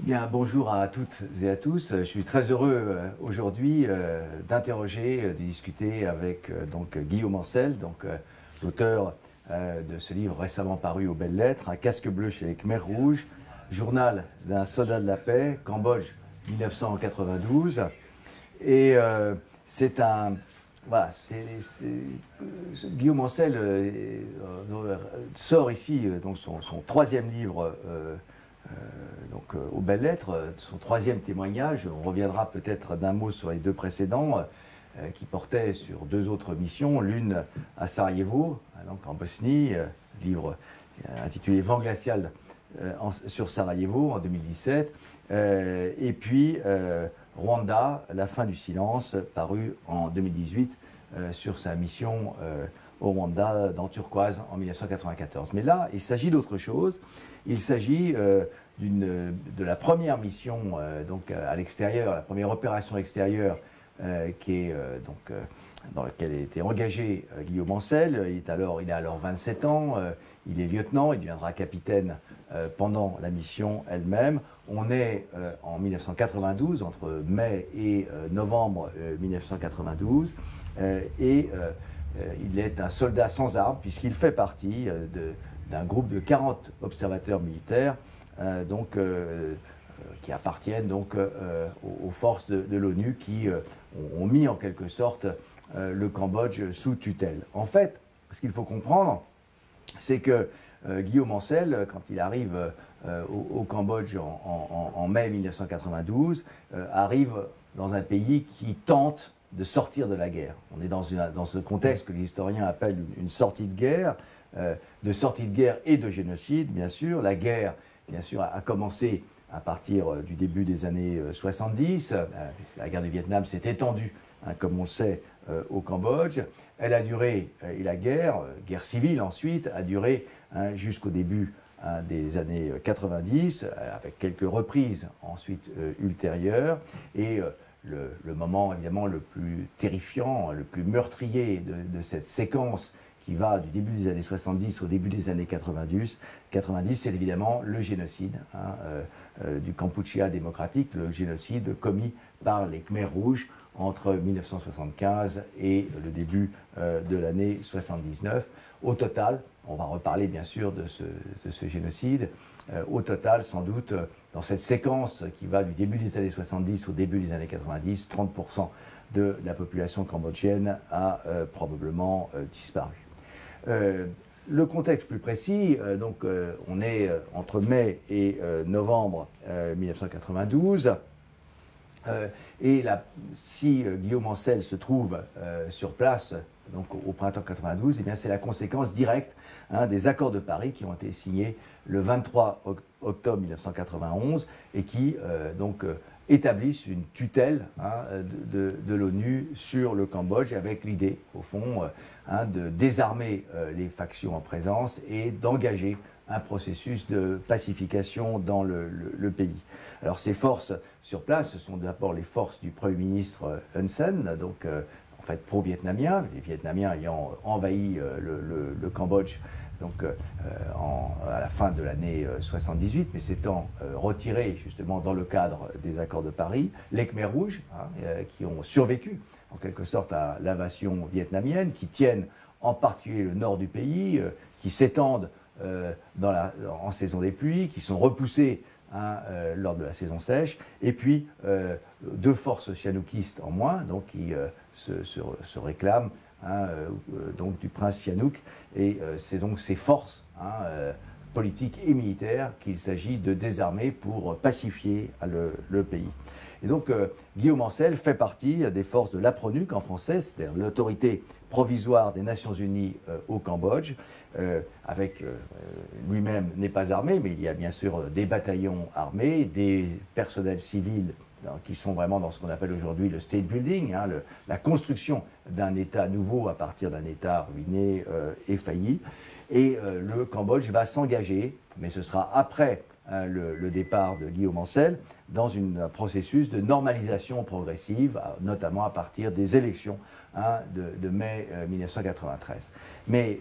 Bien, bonjour à toutes et à tous. Je suis très heureux aujourd'hui d'interroger, de discuter avec Guillaume Ancel, l'auteur de ce livre récemment paru aux Belles Lettres, Un casque bleu chez les Khmers rouges, journal d'un soldat de la paix, Cambodge 1992. Et c'est un... Voilà, Guillaume Ancel sort ici son troisième livre aux Belles Lettres, son troisième témoignage. On reviendra peut-être d'un mot sur les deux précédents qui portaient sur deux autres missions, l'une à Sarajevo, donc en Bosnie, livre intitulé Vent glacial sur Sarajevo en 2017, et puis Rwanda, La fin du silence, paru en 2018 sur sa mission au Rwanda dans Turquoise en 1994. Mais là, il s'agit d'autre chose. Il s'agit de la première mission à l'extérieur, la première opération extérieure dans laquelle a été engagé Guillaume Ancel. Il a alors 27 ans, il est lieutenant, il deviendra capitaine pendant la mission elle-même. On est en 1992, entre mai et novembre 1992, et il est un soldat sans armes puisqu'il fait partie d'un groupe de 40 observateurs militaires qui appartiennent aux forces de l'ONU qui ont mis en quelque sorte le Cambodge sous tutelle. En fait, ce qu'il faut comprendre, c'est que Guillaume Ancel, quand il arrive au Cambodge en mai 1992, arrive dans un pays qui tente de sortir de la guerre. On est dans ce contexte que les historiens appellent une sortie de guerre et de génocide, bien sûr. La guerre, bien sûr, a commencé à partir du début des années 70. La guerre du Vietnam s'est étendue, comme on le sait, au Cambodge. Elle a duré, et la guerre civile ensuite, a duré jusqu'au début des années 90, avec quelques reprises ensuite ultérieures. Et le moment évidemment le plus terrifiant, le plus meurtrier de cette séquence qui va du début des années 70 au début des années 90, c'est évidemment le génocide du Kampuchea démocratique, le génocide commis par les Khmers rouges entre 1975 et le début de l'année 79. Au total, on va reparler bien sûr de ce génocide, au total sans doute dans cette séquence qui va du début des années 70 au début des années 90, 30% de la population cambodgienne a probablement disparu. Le contexte plus précis, on est entre mai et novembre 1992, et si Guillaume Ancel se trouve sur place au printemps 92, eh bien c'est la conséquence directe des accords de Paris qui ont été signés le 23 octobre 1991 et qui établissent une tutelle de l'ONU sur le Cambodge, avec l'idée, au fond, de désarmer les factions en présence et d'engager un processus de pacification dans le pays. Alors ces forces sur place, ce sont d'abord les forces du Premier ministre Hun Sen, en fait pro-vietnamiens, les Vietnamiens ayant envahi le Cambodge à la fin de l'année 78, mais s'étant retirés justement dans le cadre des accords de Paris, les Khmers rouges, qui ont survécu en quelque sorte à l'invasion vietnamienne, qui tiennent en particulier le nord du pays, qui s'étendent en saison des pluies, qui sont repoussés lors de la saison sèche, et puis deux forces sihanoukistes en moins, qui se réclament du prince Sihanouk, et c'est donc ces forces politiques et militaires qu'il s'agit de désarmer pour pacifier le pays. Et donc Guillaume Ancel fait partie des forces de l'APRONUC en français, c'est-à-dire l'autorité provisoire des Nations Unies au Cambodge, lui-même n'est pas armé, mais il y a bien sûr des bataillons armés, des personnels civils qui sont vraiment dans ce qu'on appelle aujourd'hui le state building, la construction d'un État nouveau à partir d'un État ruiné et failli. Et le Cambodge va s'engager, mais ce sera après le départ de Guillaume Ancel dans un processus de normalisation progressive, notamment à partir des élections de mai 1993. Mais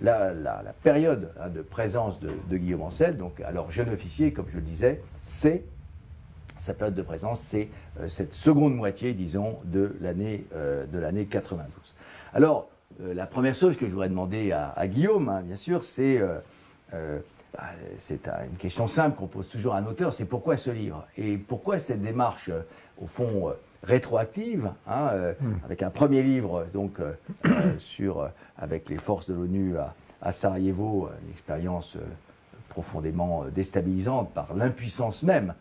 la période de présence de Guillaume Ancel, donc alors jeune officier, comme je le disais, sa période de présence, c'est cette seconde moitié, disons, de l'année 92. Alors, la première chose que je voudrais demander à Guillaume, bien sûr, c'est une question simple qu'on pose toujours à un auteur, c'est pourquoi ce livre? Et pourquoi cette démarche, au fond, rétroactive, avec un premier livre, donc, avec les forces de l'ONU à Sarajevo, une expérience profondément déstabilisante par l'impuissance même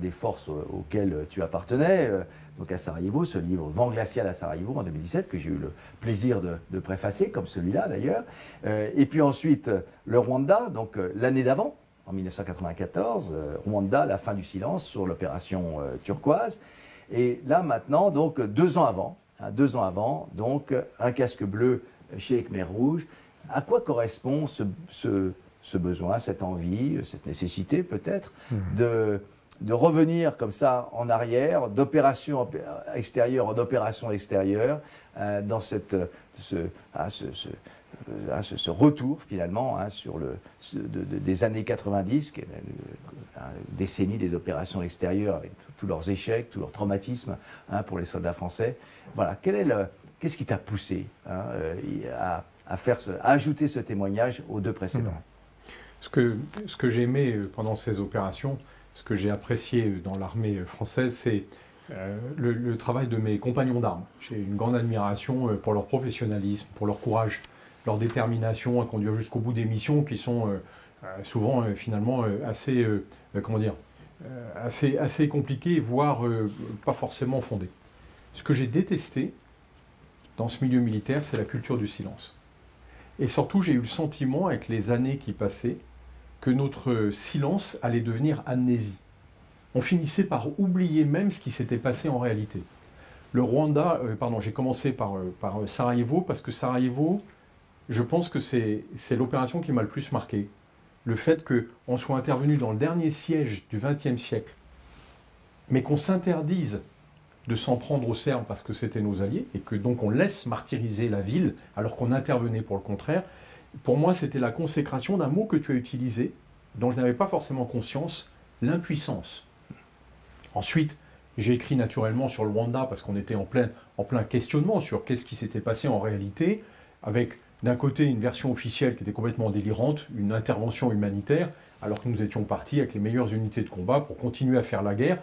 des forces auxquelles tu appartenais, donc à Sarajevo, ce livre Vent glacial à Sarajevo en 2017, que j'ai eu le plaisir de préfacer, comme celui-là d'ailleurs. Et puis ensuite, le Rwanda, donc l'année d'avant, en 1994, Rwanda, la fin du silence sur l'opération turquoise. Et là maintenant, donc 2 ans avant, donc un casque bleu chez Khmer Rouge. À quoi correspond ce besoin, cette envie, cette nécessité peut-être de revenir comme ça en arrière, d'opération extérieure en opération extérieure, dans ce retour finalement des années 90, qui est la décennie des opérations extérieures avec tous leurs échecs, tous leurs traumatismes pour les soldats français. Voilà, qu'est-ce qui t'a poussé à ajouter ce témoignage aux 2 précédents? Ce que j'aimais pendant ces opérations, ce que j'ai apprécié dans l'armée française, c'est le travail de mes compagnons d'armes. J'ai une grande admiration pour leur professionnalisme, pour leur courage, leur détermination à conduire jusqu'au bout des missions qui sont souvent finalement assez compliquées, voire pas forcément fondées. Ce que j'ai détesté dans ce milieu militaire, c'est la culture du silence. Et surtout, j'ai eu le sentiment, avec les années qui passaient, que notre silence allait devenir amnésie. On finissait par oublier même ce qui s'était passé en réalité. Le Rwanda, j'ai commencé par Sarajevo, parce que Sarajevo, je pense que c'est l'opération qui m'a le plus marqué. Le fait qu'on soit intervenu dans le dernier siège du XXe siècle, mais qu'on s'interdise de s'en prendre aux Serbes parce que c'était nos alliés, et que donc on laisse martyriser la ville alors qu'on intervenait pour le contraire. Pour moi, c'était la consécration d'un mot que tu as utilisé, dont je n'avais pas forcément conscience, l'impuissance. Ensuite, j'ai écrit naturellement sur le Rwanda parce qu'on était en plein questionnement sur qu'est-ce qui s'était passé en réalité, avec d'un côté une version officielle qui était complètement délirante, une intervention humanitaire, alors que nous étions partis avec les meilleures unités de combat pour continuer à faire la guerre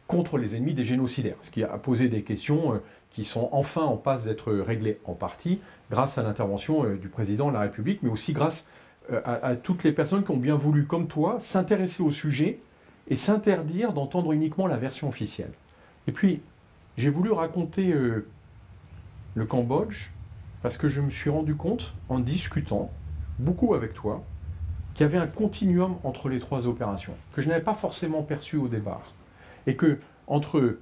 contre les ennemis des génocidaires, ce qui a posé des questions qui sont enfin en passe d'être réglées en partie grâce à l'intervention du président de la République, mais aussi grâce à toutes les personnes qui ont bien voulu, comme toi, s'intéresser au sujet et s'interdire d'entendre uniquement la version officielle. Et puis, j'ai voulu raconter le Cambodge parce que je me suis rendu compte, en discutant beaucoup avec toi, qu'il y avait un continuum entre les 3 opérations, que je n'avais pas forcément perçu au départ. Et que, entre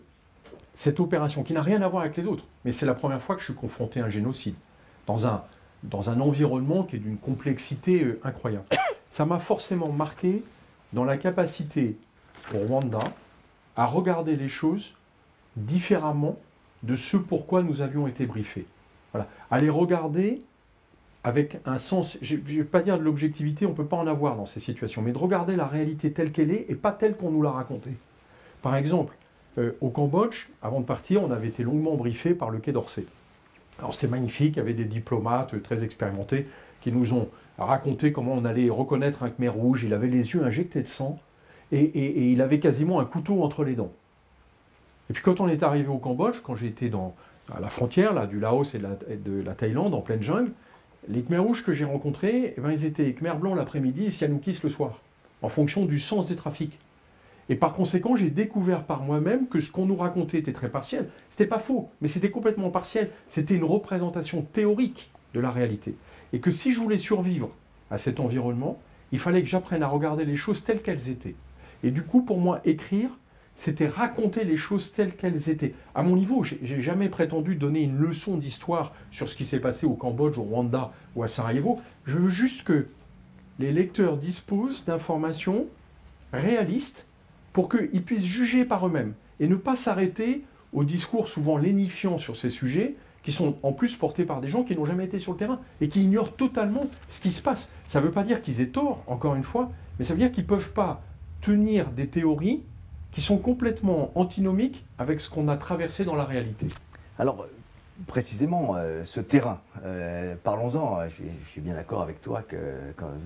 cette opération, qui n'a rien à voir avec les autres, mais c'est la première fois que je suis confronté à un génocide, dans un environnement qui est d'une complexité incroyable. Ça m'a forcément marqué dans la capacité au Rwanda à regarder les choses différemment de ce pourquoi nous avions été briefés. Voilà. À les regarder avec un sens, je ne vais pas dire de l'objectivité, on ne peut pas en avoir dans ces situations, mais de regarder la réalité telle qu'elle est et pas telle qu'on nous l'a racontée. Par exemple, au Cambodge, avant de partir, on avait été longuement briefé par le Quai d'Orsay. Alors c'était magnifique, il y avait des diplomates très expérimentés qui nous ont raconté comment on allait reconnaître un Khmer rouge. Il avait les yeux injectés de sang et il avait quasiment un couteau entre les dents. Et puis quand on est arrivé au Cambodge, quand j'ai été à la frontière là, du Laos et de la Thaïlande, en pleine jungle, les Khmer rouges que j'ai rencontrés, ils étaient Khmer blancs l'après-midi et Sihanoukis le soir, en fonction du sens des trafics. Et par conséquent, j'ai découvert par moi-même que ce qu'on nous racontait était très partiel. C'était pas faux, mais c'était complètement partiel. C'était une représentation théorique de la réalité. Et que si je voulais survivre à cet environnement, il fallait que j'apprenne à regarder les choses telles qu'elles étaient. Et du coup, pour moi, écrire, c'était raconter les choses telles qu'elles étaient. À mon niveau, j'ai jamais prétendu donner une leçon d'histoire sur ce qui s'est passé au Cambodge, au Rwanda ou à Sarajevo. Je veux juste que les lecteurs disposent d'informations réalistes, pour qu'ils puissent juger par eux-mêmes et ne pas s'arrêter aux discours souvent lénifiants sur ces sujets, qui sont en plus portés par des gens qui n'ont jamais été sur le terrain et qui ignorent totalement ce qui se passe. Ça ne veut pas dire qu'ils aient tort, encore une fois, mais ça veut dire qu'ils ne peuvent pas tenir des théories qui sont complètement antinomiques avec ce qu'on a traversé dans la réalité. Alors, précisément, ce terrain, parlons-en. Je suis bien d'accord avec toi que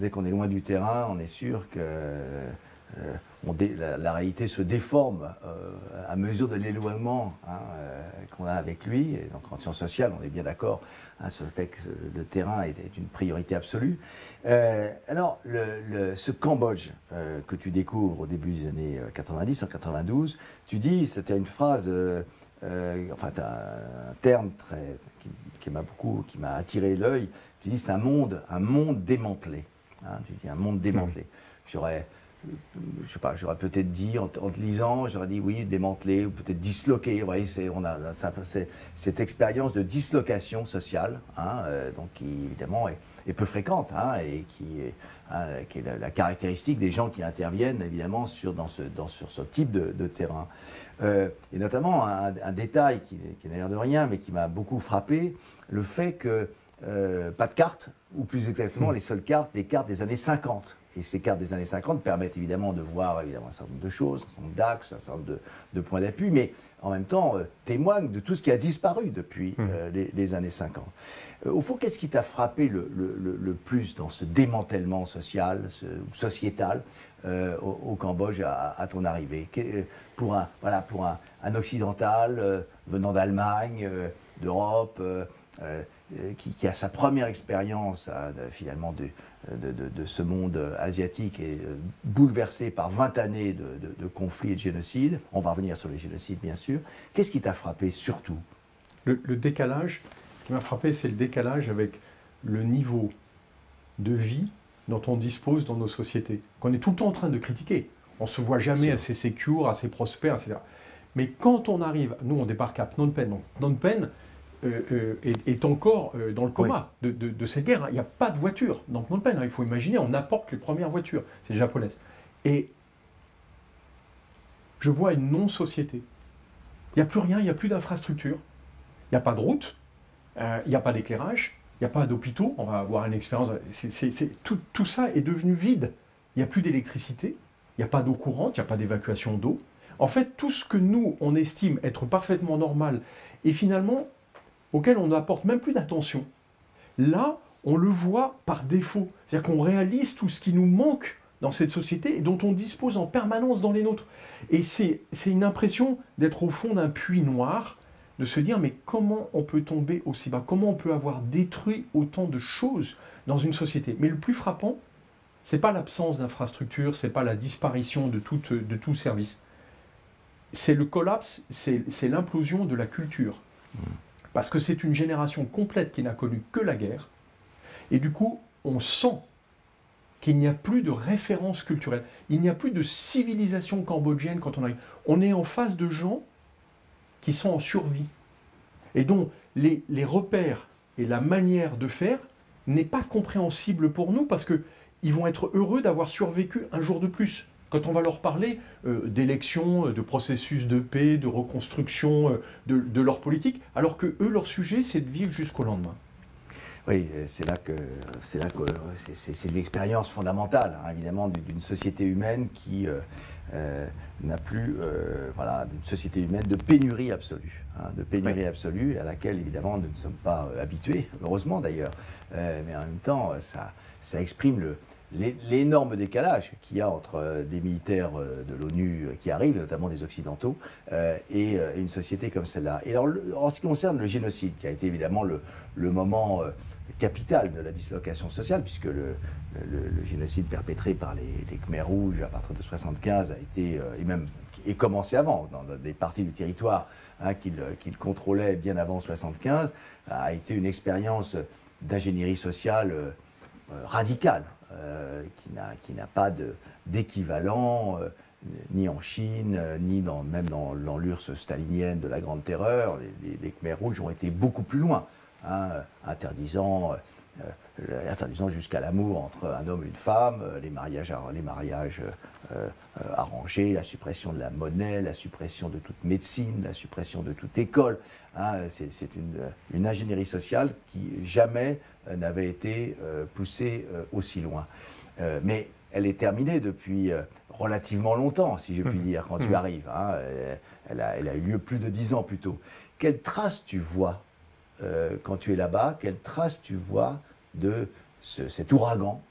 dès qu'on est loin du terrain, on est sûr que la réalité se déforme à mesure de l'éloignement qu'on a avec lui. Et donc en sciences sociales, on est bien d'accord sur le fait que le terrain est une priorité absolue. Alors, ce Cambodge que tu découvres au début des années 90, en 92, tu dis, c'était une phrase, enfin, tu as un terme qui m'a attiré l'œil, tu dis c'est un monde démantelé. Tu dis un monde démantelé. Je sais pas, j'aurais peut-être dit, en te lisant, j'aurais dit oui, démantelé ou peut-être disloqué. Vous voyez, on a cette expérience de dislocation sociale, donc qui évidemment est peu fréquente, et qui est la caractéristique des gens qui interviennent évidemment sur ce type de terrain. Et notamment un détail qui n'a l'air de rien, mais qui m'a beaucoup frappé, le fait que pas de cartes, ou plus exactement les seules cartes, des cartes des années 50. Et ces cartes des années 50 permettent évidemment de voir un certain nombre de choses, un certain nombre d'axes, un certain nombre de points d'appui, mais en même temps témoignent de tout ce qui a disparu depuis les années 50. Au fond, qu'est-ce qui t'a frappé le plus dans ce démantèlement social, sociétal au Cambodge à ton arrivée, pour un occidental venant d'Allemagne, d'Europe, qui a sa première expérience finalement de ce monde asiatique et bouleversé par 20 années de conflits et de génocides. On va revenir sur les génocides bien sûr. Qu'est-ce qui t'a frappé surtout? Le décalage, ce qui m'a frappé, c'est le décalage avec le niveau de vie dont on dispose dans nos sociétés, qu'on est tout le temps en train de critiquer. On ne se voit jamais assez sécure, assez prospère, etc. Mais quand on arrive, nous on débarque à Phnom Penh, donc Phnom Penh est encore dans le coma de cette guerre. Il n'y a pas de voiture dans Phnom Penh. Il faut imaginer, on apporte les premières voitures, c'est les japonaises. Et je vois une non-société. Il n'y a plus rien, il n'y a plus d'infrastructure, il n'y a pas de route, il n'y a pas d'éclairage, il n'y a pas d'hôpitaux, on va avoir une expérience. Tout ça est devenu vide. Il n'y a plus d'électricité, il n'y a pas d'eau courante, il n'y a pas d'évacuation d'eau. En fait, tout ce que nous, on estime être parfaitement normal, et finalement, auquel on n'apporte même plus d'attention, là, on le voit par défaut. C'est-à-dire qu'on réalise tout ce qui nous manque dans cette société et dont on dispose en permanence dans les nôtres. Et c'est une impression d'être au fond d'un puits noir, de se dire mais comment on peut tomber aussi bas, comment on peut avoir détruit autant de choses dans une société. Mais le plus frappant, c'est pas l'absence d'infrastructures, c'est pas la disparition de tout service. C'est le collapse, c'est l'implosion de la culture. Parce que c'est une génération complète qui n'a connu que la guerre. Et du coup, on sent qu'il n'y a plus de référence culturelle. Il n'y a plus de civilisation cambodgienne quand on arrive. On est en face de gens qui sont en survie. Et dont les repères et la manière de faire n'est pas compréhensible pour nous parce qu'ils vont être heureux d'avoir survécu un jour de plus. Quand on va leur parler d'élections, de processus de paix, de reconstruction de leur politique, alors que eux, leur sujet, c'est de vivre jusqu'au lendemain. Oui, c'est là que c'est l'expérience fondamentale, évidemment, d'une société humaine qui n'a plus, d'une société humaine de pénurie absolue, absolue, à laquelle évidemment nous ne sommes pas habitués, heureusement d'ailleurs, mais en même temps, ça exprime l'énorme décalage qu'il y a entre des militaires de l'ONU qui arrivent, notamment des Occidentaux, et une société comme celle-là. Et alors, en ce qui concerne le génocide, qui a été évidemment le moment capital de la dislocation sociale, puisque le génocide perpétré par les Khmers rouges à partir de 1975 a été, et commencé avant, dans des parties du territoire qu'ils contrôlaient bien avant 1975, a été une expérience d'ingénierie sociale radicale. Qui n'a pas d'équivalent ni en Chine, ni même dans l'URSS stalinienne de la Grande Terreur. Les Khmers rouges ont été beaucoup plus loin, interdisant interdisant jusqu'à l'amour entre un homme et une femme, les mariages arrangés, la suppression de la monnaie, la suppression de toute médecine, la suppression de toute école. Hein, c'est une ingénierie sociale qui jamais n'avait été poussée aussi loin. Mais elle est terminée depuis relativement longtemps, si je puis dire, quand tu arrives. Hein, elle a eu lieu plus de 10 ans plus tôt. Quelles traces tu vois quand tu es là-bas? Quelles traces tu vois de cet ouragan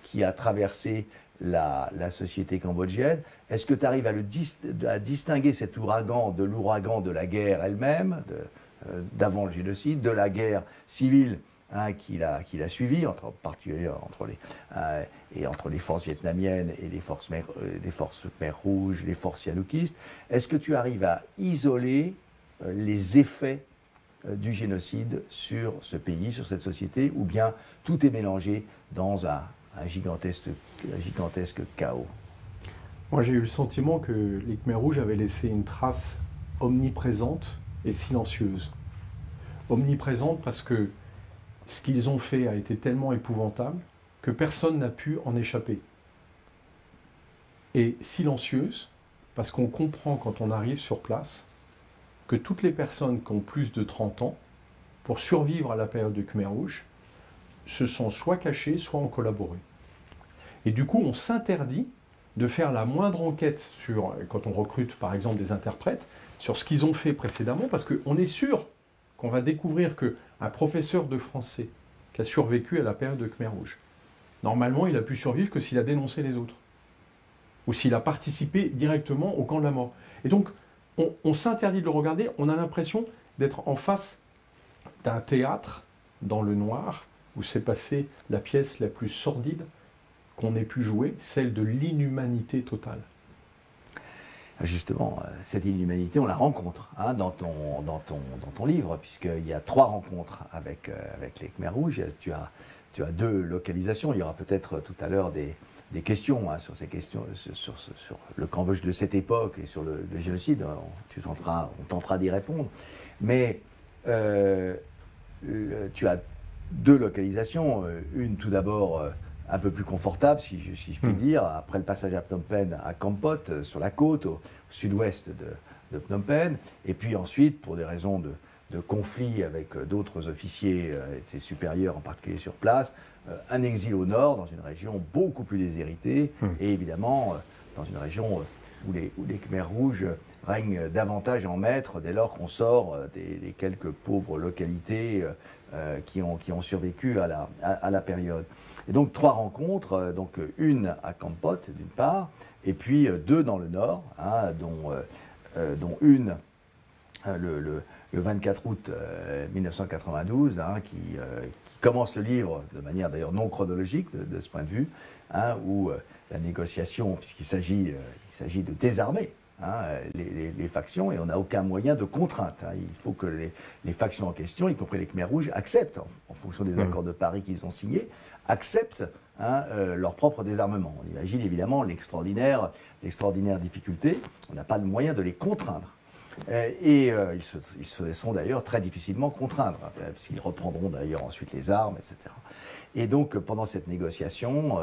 qui a traversé la société cambodgienne? Est-ce que tu arrives à distinguer cet ouragan de l'ouragan de la guerre elle-même, d'avant le génocide, de la guerre civile qui l'a suivi, en particulier entre les forces vietnamiennes et les forces Khmer Rouge, les forces yanoukistes? Est-ce que tu arrives à isoler les effets du génocide sur ce pays, sur cette société, ou bien tout est mélangé dans un gigantesque chaos? Moi, j'ai eu le sentiment que les Khmer Rouges avaient laissé une trace omniprésente et silencieuse. Omniprésente parce que ce qu'ils ont fait a été tellement épouvantable que personne n'a pu en échapper. Et silencieuse parce qu'on comprend quand on arrive sur place que toutes les personnes qui ont plus de 30 ans, pour survivre à la période du Khmer Rouge, se sont soit cachées, soit ont collaboré. Et du coup, on s'interdit de faire la moindre enquête sur, quand on recrute par exemple des interprètes, sur ce qu'ils ont fait précédemment, parce qu'on est sûr qu'on va découvrir qu'un professeur de français qui a survécu à la période de Khmer Rouge, normalement, il a pu survivre que s'il a dénoncé les autres, ou s'il a participé directement au camp de la mort. Et donc, on s'interdit de le regarder, on a l'impression d'être en face d'un théâtre dans le noir, où s'est passée la pièce la plus sordide qu'on ait pu jouer, celle de l'inhumanité totale. Justement, cette inhumanité, on la rencontre dans ton livre, puisqu'il y a 3 rencontres avec les Khmer Rouges. Tu as 2 localisations. Il y aura peut-être tout à l'heure des questions sur ces questions, sur le Cambodge de cette époque et sur le génocide. On tentera d'y répondre. Mais tu as 2 localisations. Une tout d'abord un peu plus confortable, si je puis dire, après le passage à Phnom Penh, à Kampot, sur la côte, au sud-ouest de Phnom Penh. Et puis ensuite, pour des raisons de conflit avec d'autres officiers et ses supérieurs, en particulier sur place, un exil au nord, dans une région beaucoup plus déshéritée, et évidemment dans une région où les Khmer Rouges règnent davantage en maître dès lors qu'on sort des quelques pauvres localités qui ont survécu à la période. Et donc 3 rencontres, donc une à Kampot d'une part, et puis 2 dans le nord, dont une le 24 août 1992, qui commence le livre de manière d'ailleurs non chronologique de ce point de vue, où la négociation, puisqu'il s'agit de désarmer les factions, et on n'a aucun moyen de contrainte. Il faut que les factions en question, y compris les Khmer Rouges, acceptent, en fonction des accords de Paris qu'ils ont signés, acceptent leur propre désarmement. On imagine évidemment l'extraordinaire difficulté, on n'a pas de moyen de les contraindre. Ils se laisseront d'ailleurs très difficilement contraindre, puisqu'ils reprendront d'ailleurs ensuite les armes, etc. Et donc pendant cette négociation,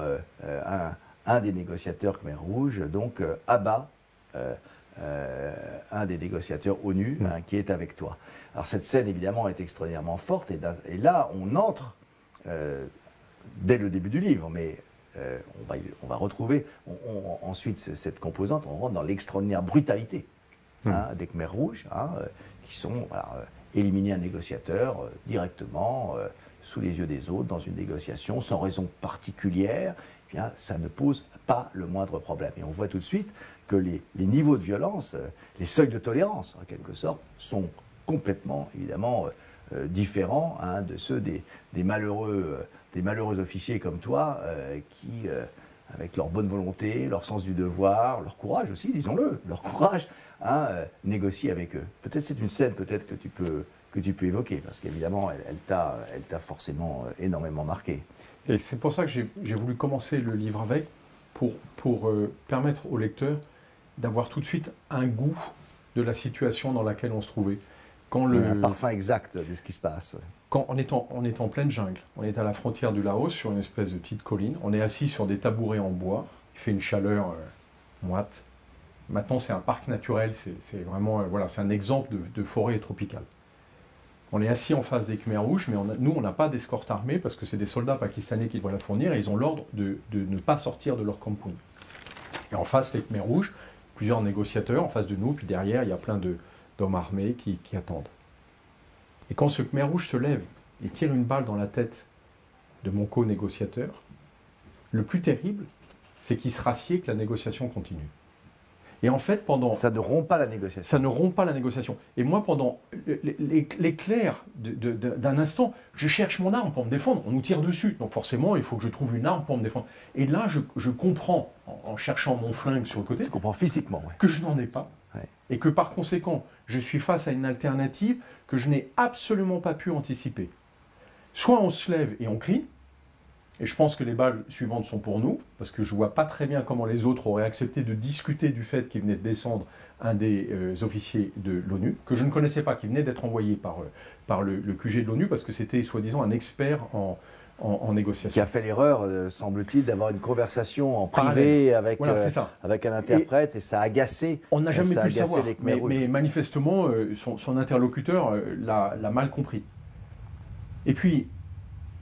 un des négociateurs Khmer Rouge donc abat un des négociateurs ONU qui est avec toi. Alors cette scène évidemment est extraordinairement forte, et là on entre dès le début du livre, mais on va retrouver ensuite cette composante, on rentre dans l'extraordinaire brutalité des Khmer Rouges, qui sont éliminer un négociateur directement sous les yeux des autres dans une négociation sans raison particulière. Eh bien, ça ne pose pas le moindre problème. Et on voit tout de suite que les niveaux de violence, les seuils de tolérance, en quelque sorte, sont complètement, évidemment, différents de ceux des malheureux officiers comme toi, qui, avec leur bonne volonté, leur sens du devoir, leur courage aussi, disons-le, leur courage, négocient avec eux. Peut-être c'est une scène que tu peux évoquer, parce qu'évidemment, elle t'a forcément énormément marqué. Et c'est pour ça que j'ai voulu commencer le livre avec, pour permettre au lecteur d'avoir tout de suite un goût de la situation dans laquelle on se trouvait. Quand un parfum exact de ce qui se passe. Quand on est en pleine jungle, on est à la frontière du Laos, sur une espèce de petite colline, on est assis sur des tabourets en bois, il fait une chaleur moite. Maintenant, c'est un parc naturel, c'est vraiment voilà, c'est un exemple de forêt tropicale. On est assis en face des Khmers rouges, mais nous, on n'a pas d'escorte armée parce que c'est des soldats pakistanais qui doivent la fournir et ils ont l'ordre de ne pas sortir de leur camping. Et en face, les Khmers rouges, plusieurs négociateurs en face de nous, puis derrière, il y a plein d'hommes armés qui attendent. Et quand ce Khmer rouge se lève et tire une balle dans la tête de mon co-négociateur, le plus terrible, c'est qu'il se rassied et que la négociation continue. Et en fait, ça ne rompt pas la négociation. Ça ne rompt pas la négociation. Et moi, pendant l'éclair d'un instant, je cherche mon arme pour me défendre. On nous tire dessus. Donc forcément, il faut que je trouve une arme pour me défendre. Et là, je comprends, en cherchant mon flingue sur le côté, tu comprends physiquement, ouais, que je n'en ai pas. Ouais. Et que par conséquent, je suis face à une alternative que je n'ai absolument pas pu anticiper. Soit on se lève et on crie, et je pense que les balles suivantes sont pour nous, parce que je ne vois pas très bien comment les autres auraient accepté de discuter du fait qu'il venait de descendre un des officiers de l'ONU, que je ne connaissais pas, qui venait d'être envoyé par le QG de l'ONU, parce que c'était soi-disant un expert en négociation. Qui a fait l'erreur, semble-t-il, d'avoir une conversation en privé avec, voilà, avec un interprète, et ça a agacé. On n'a jamais pu le savoir, mais manifestement, son interlocuteur l'a mal compris. Et puis,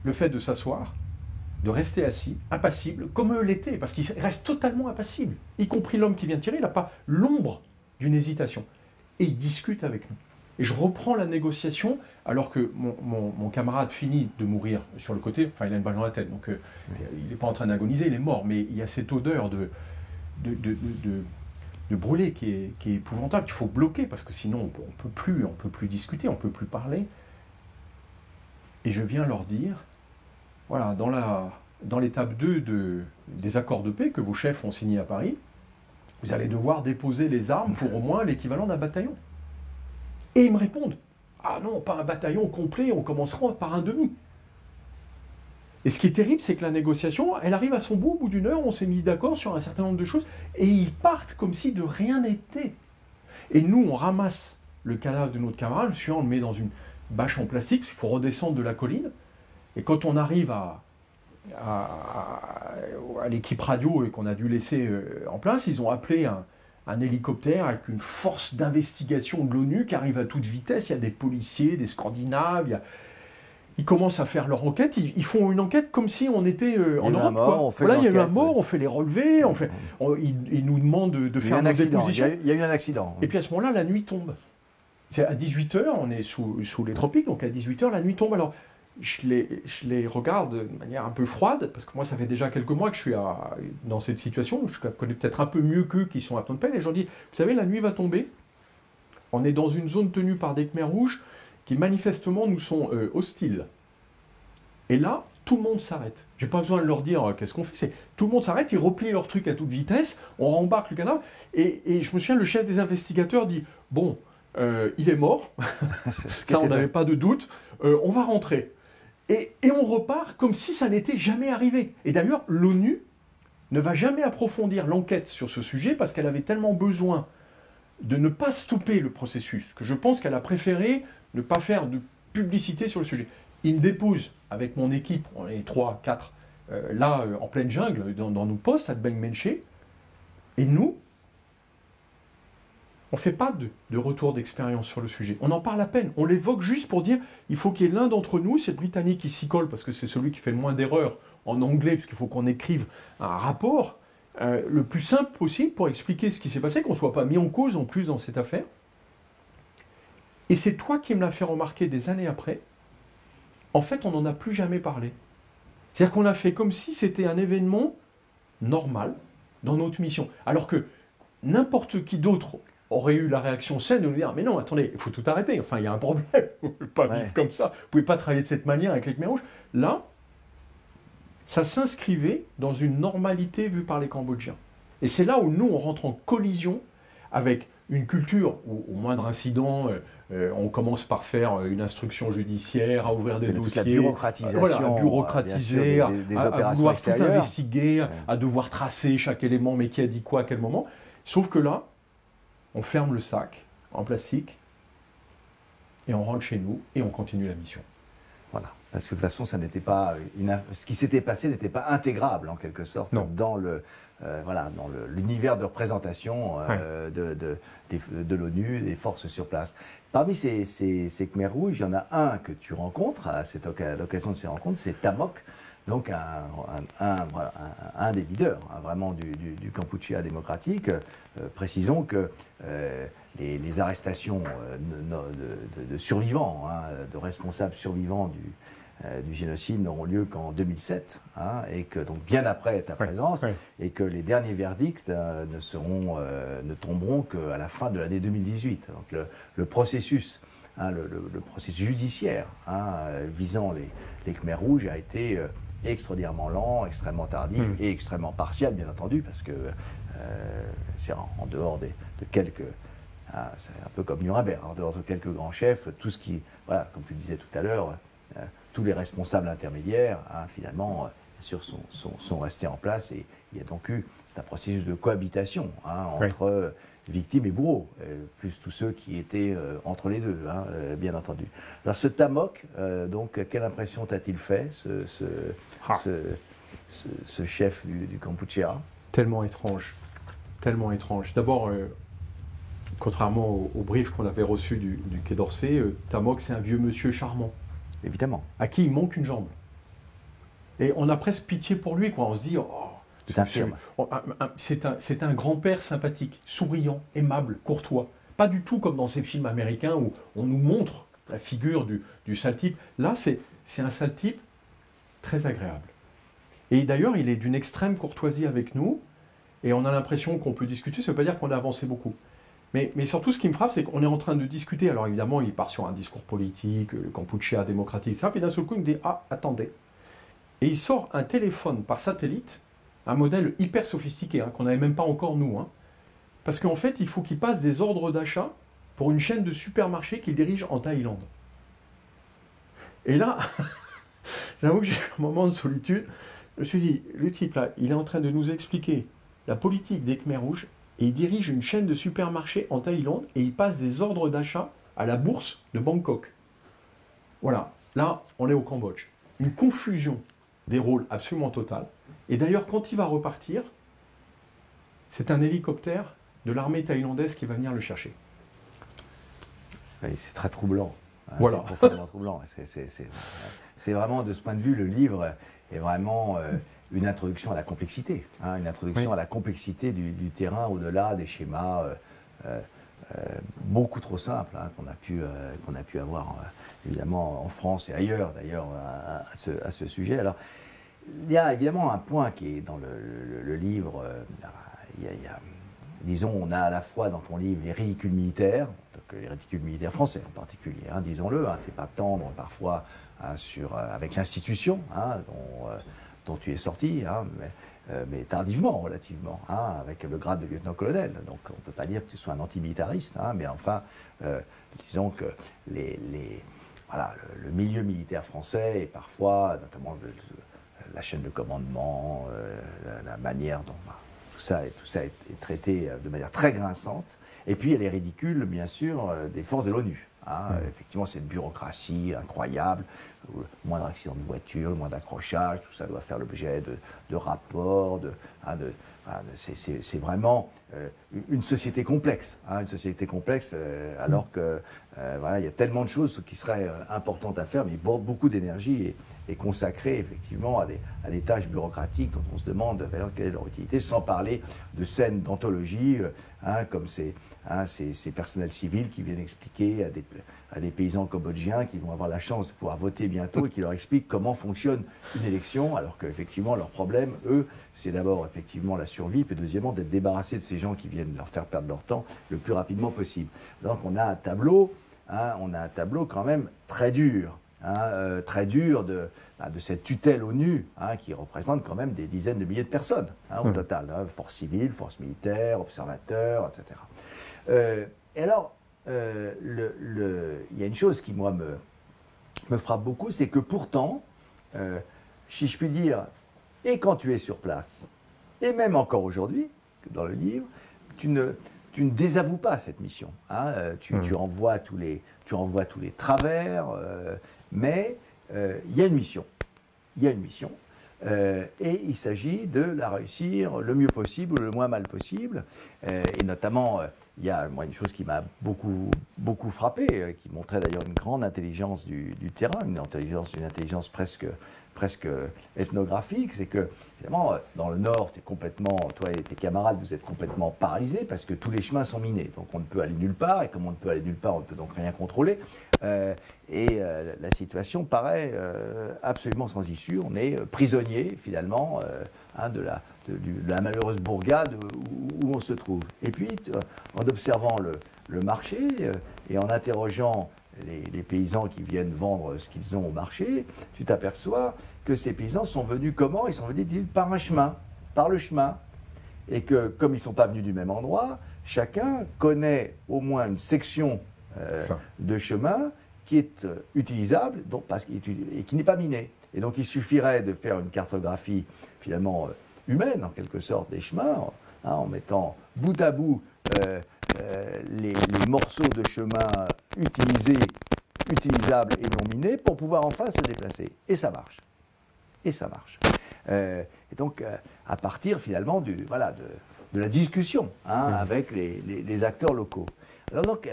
le fait de s'asseoir, de rester assis, impassible, comme eux l'étaient, parce qu'ils restent totalement impassibles, y compris l'homme qui vient de tirer, il n'a pas l'ombre d'une hésitation. Et il discute avec nous. Et je reprends la négociation, alors que mon camarade finit de mourir sur le côté, enfin il a une balle dans la tête, donc il n'est pas en train d'agoniser, il est mort, mais il y a cette odeur de brûlé qui est épouvantable, qu'il faut bloquer, parce que sinon on peut plus discuter, on ne peut plus parler. Et je viens leur dire, voilà, dans l'étape 2 des accords de paix que vos chefs ont signés à Paris, vous allez devoir déposer les armes pour au moins l'équivalent d'un bataillon. Et ils me répondent, ah non, pas un bataillon complet, on commencera par un demi. Et ce qui est terrible, c'est que la négociation, elle arrive à son bout, au bout d'une heure, on s'est mis d'accord sur un certain nombre de choses, et ils partent comme si de rien n'était. Et nous, on ramasse le cadavre de notre camarade, le suivant, on le met dans une bâche en plastique, parce qu'il faut redescendre de la colline. Et quand on arrive à l'équipe radio et qu'on a dû laisser en place, ils ont appelé un hélicoptère avec une force d'investigation de l'ONU qui arrive à toute vitesse. Il y a des policiers, des Scandinaves. Ils commencent à faire leur enquête. Ils font une enquête comme si on était en Europe. Voilà, il y a eu un mort, on fait les relevés. Ils nous demandent de faire nos dépositions. Il y a eu un accident. Et puis à ce moment-là, la nuit tombe. C'est à 18h, on est sous les tropiques, donc à 18h, la nuit tombe. Alors, je les regarde de manière un peu froide, parce que moi, ça fait déjà quelques mois que je suis dans cette situation, où je connais peut-être un peu mieux qu'eux qui sont à Phnom Penh, et je leur dis, vous savez, la nuit va tomber, on est dans une zone tenue par des Khmers rouges qui manifestement nous sont hostiles. Et là, tout le monde s'arrête. J'ai pas besoin de leur dire qu'est-ce qu'on fait, tout le monde s'arrête, ils replient leur truc à toute vitesse, on rembarque le cadavre, et je me souviens, le chef des investigateurs dit, bon, il est mort, ça on n'avait pas de doute, on va rentrer. Et on repart comme si ça n'était jamais arrivé. Et d'ailleurs, l'ONU ne va jamais approfondir l'enquête sur ce sujet parce qu'elle avait tellement besoin de ne pas stopper le processus que je pense qu'elle a préféré ne pas faire de publicité sur le sujet. Il me dépose avec mon équipe, on est 3, 4, là en pleine jungle, dans nos postes à Beng Menché, et nous, on ne fait pas de retour d'expérience sur le sujet. On en parle à peine. On l'évoque juste pour dire il faut qu'il y ait l'un d'entre nous, c'est le Britannique qui s'y colle parce que c'est celui qui fait le moins d'erreurs en anglais, parce qu'il faut qu'on écrive un rapport le plus simple possible pour expliquer ce qui s'est passé, qu'on ne soit pas mis en cause en plus dans cette affaire. Et c'est toi qui me l'as fait remarquer des années après. En fait, on n'en a plus jamais parlé. C'est-à-dire qu'on a fait comme si c'était un événement normal dans notre mission. Alors que n'importe qui d'autre aurait eu la réaction saine de nous dire « Mais non, attendez, il faut tout arrêter, enfin, il y a un problème, vous ne pouvez pas vivre comme ça, vous ne pouvez pas travailler de cette manière avec les Khmers rouges. » Là, ça s'inscrivait dans une normalité vue par les Cambodgiens. Et c'est là où nous, on rentre en collision avec une culture où, au moindre incident, on commence par faire une instruction judiciaire, à ouvrir des dossiers, la bureaucratisation, à bureaucratiser, des à vouloir tout investiguer, à devoir tracer chaque élément, mais qui a dit quoi à quel moment. Sauf que là, on ferme le sac en plastique et on rentre chez nous et on continue la mission. Voilà. Parce que de toute façon, ça n'était pas ce qui s'était passé n'était pas intégrable en quelque sorte dans l'univers de représentation de l'ONU, des forces sur place. Parmi ces Khmers rouges, il y en a un que tu rencontres à l'occasion de ces rencontres, c'est Tamok, donc un des leaders vraiment du Kampuchea démocratique. Précisons que les arrestations de survivants, de responsables survivants du génocide n'auront lieu qu'en 2007, et que donc bien après ta présence, et que les derniers verdicts ne tomberont qu'à la fin de l'année 2018. Donc le processus, le processus judiciaire visant les Khmers rouges a été extraordinairement lent, extrêmement tardif et extrêmement partial, bien entendu, parce que c'est en dehors de quelques... c'est un peu comme Nuremberg, en dehors de quelques grands chefs, tout ce qui... Voilà, comme tu le disais tout à l'heure, tous les responsables intermédiaires, finalement, bien sûr, sont restés en place. Et il y a donc eu... C'est un processus de cohabitation entre victimes et bourreaux, plus tous ceux qui étaient entre les deux, bien entendu. Alors ce Tamok, donc, quelle impression t'a-t-il fait, ce chef du Kampuchea? Tellement étrange. Tellement étrange. D'abord, contrairement au brief qu'on avait reçu du Quai d'Orsay, Tamok, c'est un vieux monsieur charmant. Évidemment. À qui il manque une jambe. Et on a presque pitié pour lui, quoi. On se dit, c'est un grand-père sympathique, souriant, aimable, courtois. Pas du tout comme dans ces films américains où on nous montre la figure du sale type. Là, c'est un sale type très agréable. Et d'ailleurs, il est d'une extrême courtoisie avec nous. Et on a l'impression qu'on peut discuter. Ça ne veut pas dire qu'on a avancé beaucoup. Mais surtout, ce qui me frappe, c'est qu'on est en train de discuter. Alors évidemment, il part sur un discours politique, le Kampuchea démocratique, ça. Puis d'un seul coup, il me dit, attendez. Et il sort un téléphone par satellite, un modèle hyper sophistiqué, qu'on n'avait même pas encore nous. Parce qu'en fait, il faut qu'il passe des ordres d'achat pour une chaîne de supermarchés qu'il dirige en Thaïlande. Et là, j'avoue que j'ai eu un moment de solitude. Je me suis dit, le type là, il est en train de nous expliquer la politique des Khmers rouges, et il dirige une chaîne de supermarchés en Thaïlande, et il passe des ordres d'achat à la bourse de Bangkok. Voilà, là, on est au Cambodge. Une confusion des rôles absolument totale. Et d'ailleurs, quand il va repartir, c'est un hélicoptère de l'armée thaïlandaise qui va venir le chercher. Oui, c'est très troublant. Voilà. C'est profondément troublant. C'est vraiment, de ce point de vue, le livre est vraiment une introduction à la complexité. Une introduction à la complexité du terrain, au-delà des schémas beaucoup trop simples qu'on a pu avoir, évidemment, en France et ailleurs, d'ailleurs, à ce sujet. Alors, il y a évidemment un point qui est dans le livre. Disons, on a à la fois dans ton livre les ridicules militaires, donc les ridicules militaires français en particulier, disons-le, t'es pas tendre parfois avec l'institution dont tu es sorti, mais tardivement relativement, avec le grade de lieutenant-colonel. Donc on ne peut pas dire que tu sois un antimilitariste, mais enfin, disons que le milieu militaire français est parfois, notamment la chaîne de commandement, la manière dont... Tout ça est traité de manière très grinçante. Et puis, il y a les ridicules, bien sûr, des forces de l'ONU. Effectivement, cette bureaucratie incroyable, le moindre accident de voiture, le moindre accrochage, tout ça doit faire l'objet de rapports. C'est vraiment une société complexe. Une société complexe, alors que il y a tellement de choses qui seraient importantes à faire, mais beaucoup d'énergie est consacrée effectivement à des tâches bureaucratiques dont on se demande quelle est leur utilité, sans parler de scènes d'anthologie, comme ces personnels civils qui viennent expliquer à des paysans cambodgiens qui vont avoir la chance de pouvoir voter bientôt et qui leur expliquent comment fonctionne une élection, alors qu'effectivement leur problème, eux, c'est d'abord effectivement la survie, puis deuxièmement d'être débarrassés de ces gens qui viennent leur faire perdre leur temps le plus rapidement possible. Donc on a un tableau quand même très dur. De cette tutelle ONU qui représente quand même des dizaines de milliers de personnes au total, force civile, force militaire, observateurs, etc. Et alors, il y a une chose qui, moi, me frappe beaucoup, c'est que pourtant, si je puis dire, et quand tu es sur place, et même encore aujourd'hui, dans le livre, tu ne désavoues pas cette mission. Hein, tu renvoies tous les travers, mais il y a une mission. Il y a une mission. Et il s'agit de la réussir le mieux possible ou le moins mal possible. Et notamment, il y a une chose qui m'a beaucoup frappé, qui montrait d'ailleurs une grande intelligence du terrain, une intelligence presque ethnographique, c'est que finalement, dans le Nord, toi et tes camarades, vous êtes complètement paralysés parce que tous les chemins sont minés. Donc on ne peut aller nulle part, et comme on ne peut aller nulle part, on ne peut donc rien contrôler. La situation paraît absolument sans issue. On est prisonnier, finalement, de la malheureuse bourgade où on se trouve. Et puis, en observant le marché et en interrogeant les paysans qui viennent vendre ce qu'ils ont au marché, tu t'aperçois que ces paysans sont venus comment? Ils sont venus par un chemin, par le chemin. Et que, comme ils ne sont pas venus du même endroit, chacun connaît au moins une section de chemin qui est utilisable et qui n'est pas miné. Et donc il suffirait de faire une cartographie finalement humaine, en quelque sorte, des chemins, en mettant bout à bout les morceaux de chemin utilisables et non minés pour pouvoir enfin se déplacer. Et ça marche. Et ça marche. Et donc, à partir finalement de la discussion avec les acteurs locaux. Alors donc,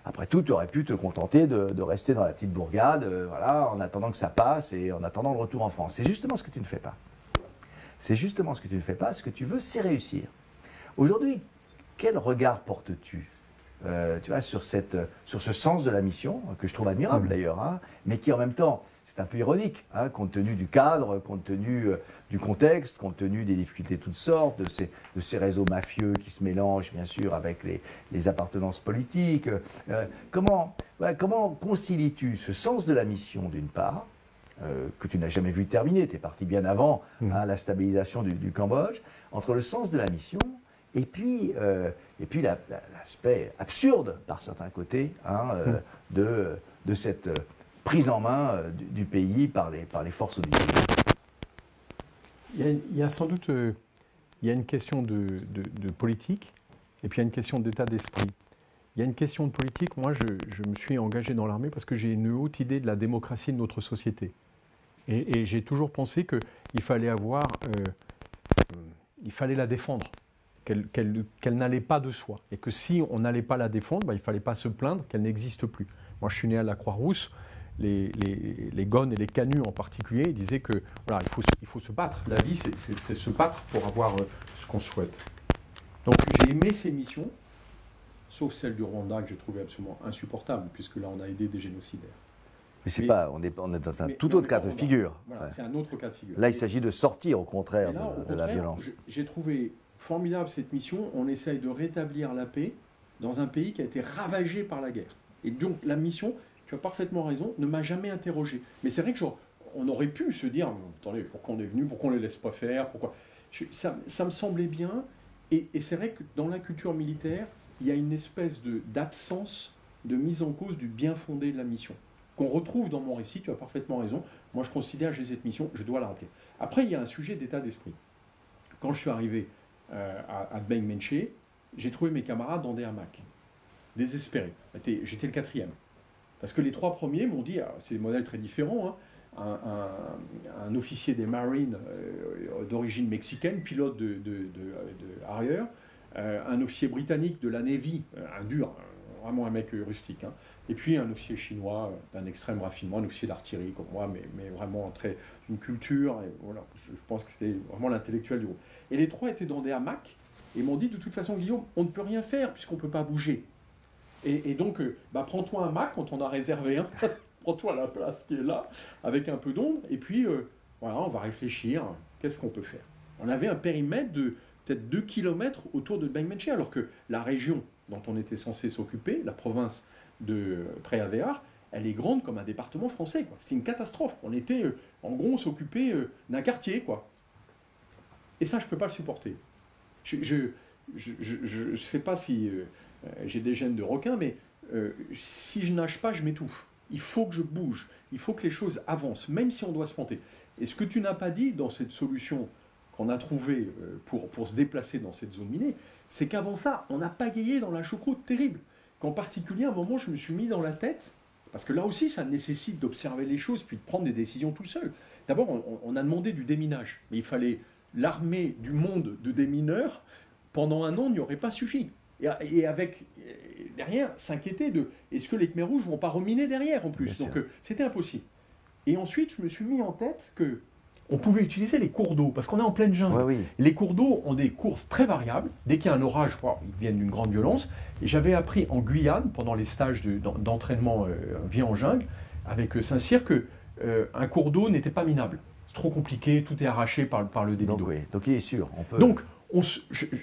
après tout, tu aurais pu te contenter de rester dans la petite bourgade, en attendant que ça passe et en attendant le retour en France. C'est justement ce que tu ne fais pas. C'est justement ce que tu ne fais pas. Ce que tu veux, c'est réussir. Aujourd'hui, quel regard portes-tu sur ce sens de la mission, que je trouve admirable d'ailleurs, mais qui en même temps, c'est un peu ironique, compte tenu du cadre, compte tenu du contexte, compte tenu des difficultés de toutes sortes, de ces réseaux mafieux qui se mélangent bien sûr avec les appartenances politiques. Comment concilies-tu ce sens de la mission d'une part, que tu n'as jamais vu terminer, tu es parti bien avant la stabilisation du Cambodge, entre le sens de la mission et puis l'aspect absurde, par certains côtés, de cette prise en main du pays par les forces onusiennes. Il y a sans doute une question de politique, et puis il y a une question d'état d'esprit. Il y a une question de politique. Moi, je me suis engagé dans l'armée parce que j'ai une haute idée de la démocratie de notre société. Et j'ai toujours pensé qu'il fallait il fallait la défendre, qu'elle n'allait pas de soi. Et que si on n'allait pas la défendre, il ne fallait pas se plaindre qu'elle n'existe plus. Moi, je suis né à la Croix-Rousse. Les gones et les canuts en particulier, ils disaient que voilà, il faut se battre. La vie, c'est se battre pour avoir ce qu'on souhaite. Donc j'ai aimé ces missions, sauf celle du Rwanda que j'ai trouvée absolument insupportable, puisque là on a aidé des génocidaires. On est dans un tout autre cas de figure. Voilà, c'est un autre cas de figure. Là, il s'agit de sortir au contraire de la violence. J'ai trouvé formidable cette mission. On essaye de rétablir la paix dans un pays qui a été ravagé par la guerre. Et donc la mission, tu as parfaitement raison, ne m'a jamais interrogé. Mais c'est vrai qu'on aurait pu se dire, attendez, pourquoi on est venu, pourquoi on ne les laisse pas faire, pourquoi... Ça me semblait bien, et c'est vrai que dans la culture militaire, il y a une espèce d'absence de mise en cause du bien fondé de la mission, qu'on retrouve dans mon récit, tu as parfaitement raison. Moi, je considère que j'ai cette mission, je dois la remplir. Après, il y a un sujet d'état d'esprit. Quand je suis arrivé à Beng Menché, j'ai trouvé mes camarades dans des hamacs, désespérés. J'étais le 4e. Parce que les 3 premiers m'ont dit, c'est des modèles très différents, un officier des Marines d'origine mexicaine, pilote de Harrier, un officier britannique de la Navy, un dur, vraiment un mec rustique, et puis un officier chinois d'un extrême raffinement, un officier d'artillerie comme moi, mais vraiment une culture, et voilà, je pense que c'était vraiment l'intellectuel du groupe. Et les 3 étaient dans des hamacs, et m'ont dit, de toute façon, Guillaume, on ne peut rien faire puisqu'on ne peut pas bouger. Et donc, prends-toi un hamac quand on a réservé un, prends-toi la place qui est là, avec un peu d'ombre, et puis, voilà, on va réfléchir, qu'est-ce qu'on peut faire. On avait un périmètre de peut-être 2 km autour de Beng Menché, alors que la région dont on était censé s'occuper, la province de Preavear, elle est grande comme un département français, quoi. C'était une catastrophe. On était, en gros, on s'occupait d'un quartier, quoi. Et ça, je ne peux pas le supporter. Je ne sais pas si... j'ai des gènes de requin, mais si je nage pas, je m'étouffe. Il faut que je bouge, il faut que les choses avancent, même si on doit se planter. Et ce que tu n'as pas dit dans cette solution qu'on a trouvée pour se déplacer dans cette zone minée, c'est qu'avant ça, on a pagayé dans la choucroute terrible. Qu'en particulier, à un moment, je me suis mis dans la tête, parce que là aussi, ça nécessite d'observer les choses, puis de prendre des décisions tout seul. D'abord, on a demandé du déminage, mais il fallait l'armée du monde de démineurs. Pendant un an, n'y aurait pas suffi. Et avec, derrière, s'inquiéter de est-ce que les Khmers rouges ne vont pas reminer derrière en plus. Donc c'était impossible. Et ensuite, je me suis mis en tête que on pouvait utiliser les cours d'eau, parce qu'on est en pleine jungle. Ouais, oui. Les cours d'eau ont des courbes très variables. Dès qu'il y a un orage, ils viennent d'une grande violence. Et j'avais appris en Guyane, pendant les stages d'entraînement vie en jungle, avec Saint-Cyr, qu'un cours d'eau n'était pas minable. C'est trop compliqué, tout est arraché par le débit d'eau. Oui. Donc il est sûr. On peut... Donc,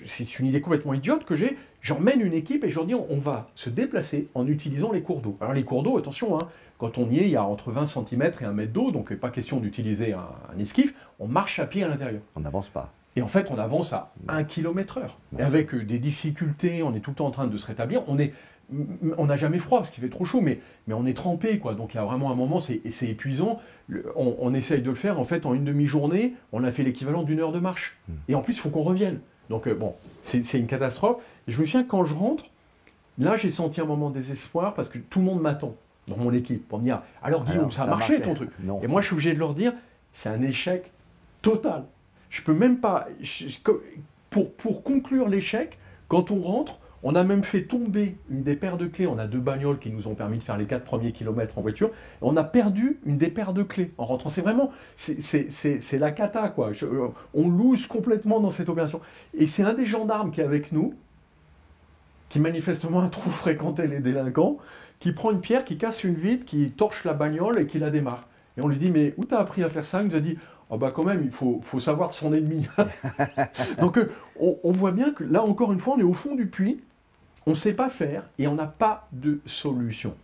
c'est une idée complètement idiote que j'ai. J'emmène une équipe et je leur dis on va se déplacer en utilisant les cours d'eau. Alors les cours d'eau, attention, hein, quand on y est, il y a entre 20 cm et 1 mètre d'eau, donc pas question d'utiliser un esquif. On marche à pied à l'intérieur. On n'avance pas. Et en fait, on avance à 1 km/h. Et avec des difficultés, on est tout le temps en train de se rétablir. On n'a jamais froid parce qu'il fait trop chaud, mais on est trempé, quoi. Donc il y a vraiment un moment, c'est épuisant. On essaye de le faire, en fait, en une demi-journée, on a fait l'équivalent d'1 heure de marche. Et en plus, il faut qu'on revienne. Donc bon, c'est une catastrophe. Et je me souviens, quand je rentre, là, j'ai senti un moment de désespoir parce que tout le monde m'attend dans mon équipe pour me dire « Alors Guillaume, ça a marché ton truc ?» Et moi, je suis obligé de leur dire « C'est un échec total. » Je peux même pas... Pour conclure l'échec, quand on rentre, on a même fait tomber une des paires de clés. On a 2 bagnoles qui nous ont permis de faire les 4 premiers kilomètres en voiture. On a perdu une des paires de clés en rentrant. C'est vraiment... C'est la cata, quoi. On loose complètement dans cette opération. Et c'est un des gendarmes qui est avec nous, qui manifestement a trop fréquenté les délinquants, qui prend une pierre, qui casse une vitre, qui torche la bagnole et qui la démarre. Et on lui dit « Mais où t'as appris à faire ça ?» Il nous a dit « Ah bah quand même, il faut savoir de son ennemi. » Donc on voit bien que là, encore une fois, on est au fond du puits, on ne sait pas faire et on n'a pas de solution.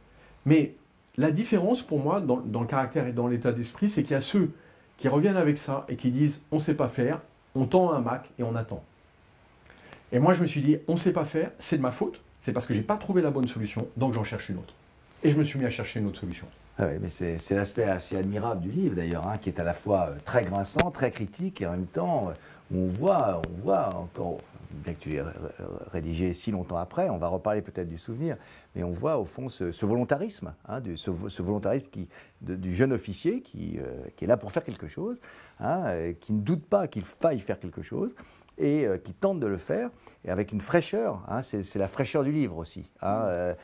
Mais la différence pour moi, dans le caractère et dans l'état d'esprit, c'est qu'il y a ceux qui reviennent avec ça et qui disent « On ne sait pas faire, on tend un Mac et on attend. » Et moi, je me suis dit « On ne sait pas faire, c'est de ma faute, c'est parce que je n'ai pas trouvé la bonne solution, donc j'en cherche une autre. » Et je me suis mis à chercher une autre solution. Ah oui, mais c'est l'aspect assez admirable du livre d'ailleurs, hein, qui est à la fois très grinçant, très critique, et en même temps, on voit encore, bien que tu l'aies rédigé si longtemps après, on va reparler peut-être du souvenir, mais on voit au fond ce volontarisme, hein, ce volontarisme du jeune officier qui est là pour faire quelque chose, hein, qui ne doute pas qu'il faille faire quelque chose, et qui tente de le faire, et avec une fraîcheur, hein, c'est la fraîcheur du livre aussi, hein,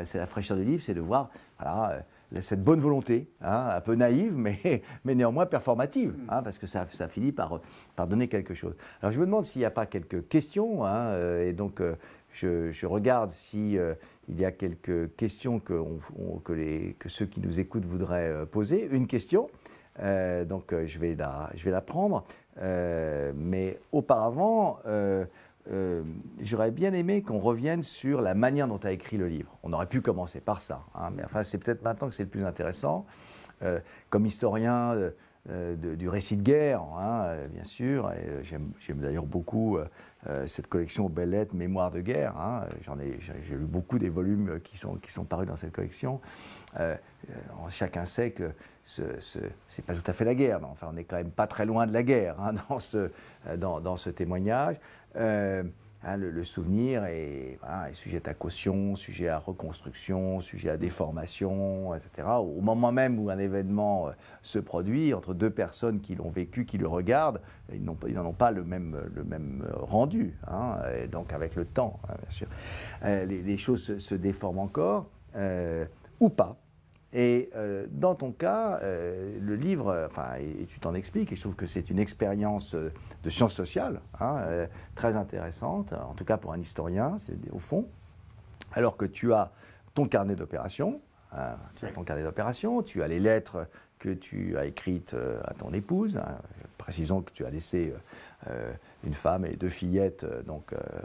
c'est la fraîcheur du livre, c'est de voir, voilà, cette bonne volonté, hein, un peu naïve, mais néanmoins performative, hein, parce que ça finit par donner quelque chose. Alors je me demande s'il n'y a pas quelques questions, hein, et donc je regarde si il y a quelques questions que ceux qui nous écoutent voudraient poser. Une question, donc je vais la prendre, mais auparavant, j'aurais bien aimé qu'on revienne sur la manière dont tu as écrit le livre. On aurait pu commencer par ça, hein, mais enfin, c'est peut-être maintenant que c'est le plus intéressant. Comme historien du récit de guerre, hein, bien sûr, et j'aime d'ailleurs beaucoup cette collection Belles Lettres, Mémoires de guerre. Hein, j'ai lu beaucoup des volumes qui sont parus dans cette collection. Chacun sait que c'est pas tout à fait la guerre, mais enfin on n'est quand même pas très loin de la guerre, hein, dans ce témoignage. Hein, le souvenir est sujet à caution, sujet à reconstruction, sujet à déformation, etc. Au moment même où un événement se produit, entre deux personnes qui l'ont vécu, qui le regardent, ils n'en ont pas le même rendu, hein, et donc avec le temps, hein, bien sûr. Les choses se déforment encore, ou pas. Et dans ton cas, le livre, et tu t'en expliques, et je trouve que c'est une expérience de sciences sociales, hein, très intéressante, en tout cas pour un historien, c'est au fond, alors que tu as ton carnet d'opérations, hein, tu as les lettres que tu as écrites à ton épouse, hein, précisons que tu as laissé une femme et 2 fillettes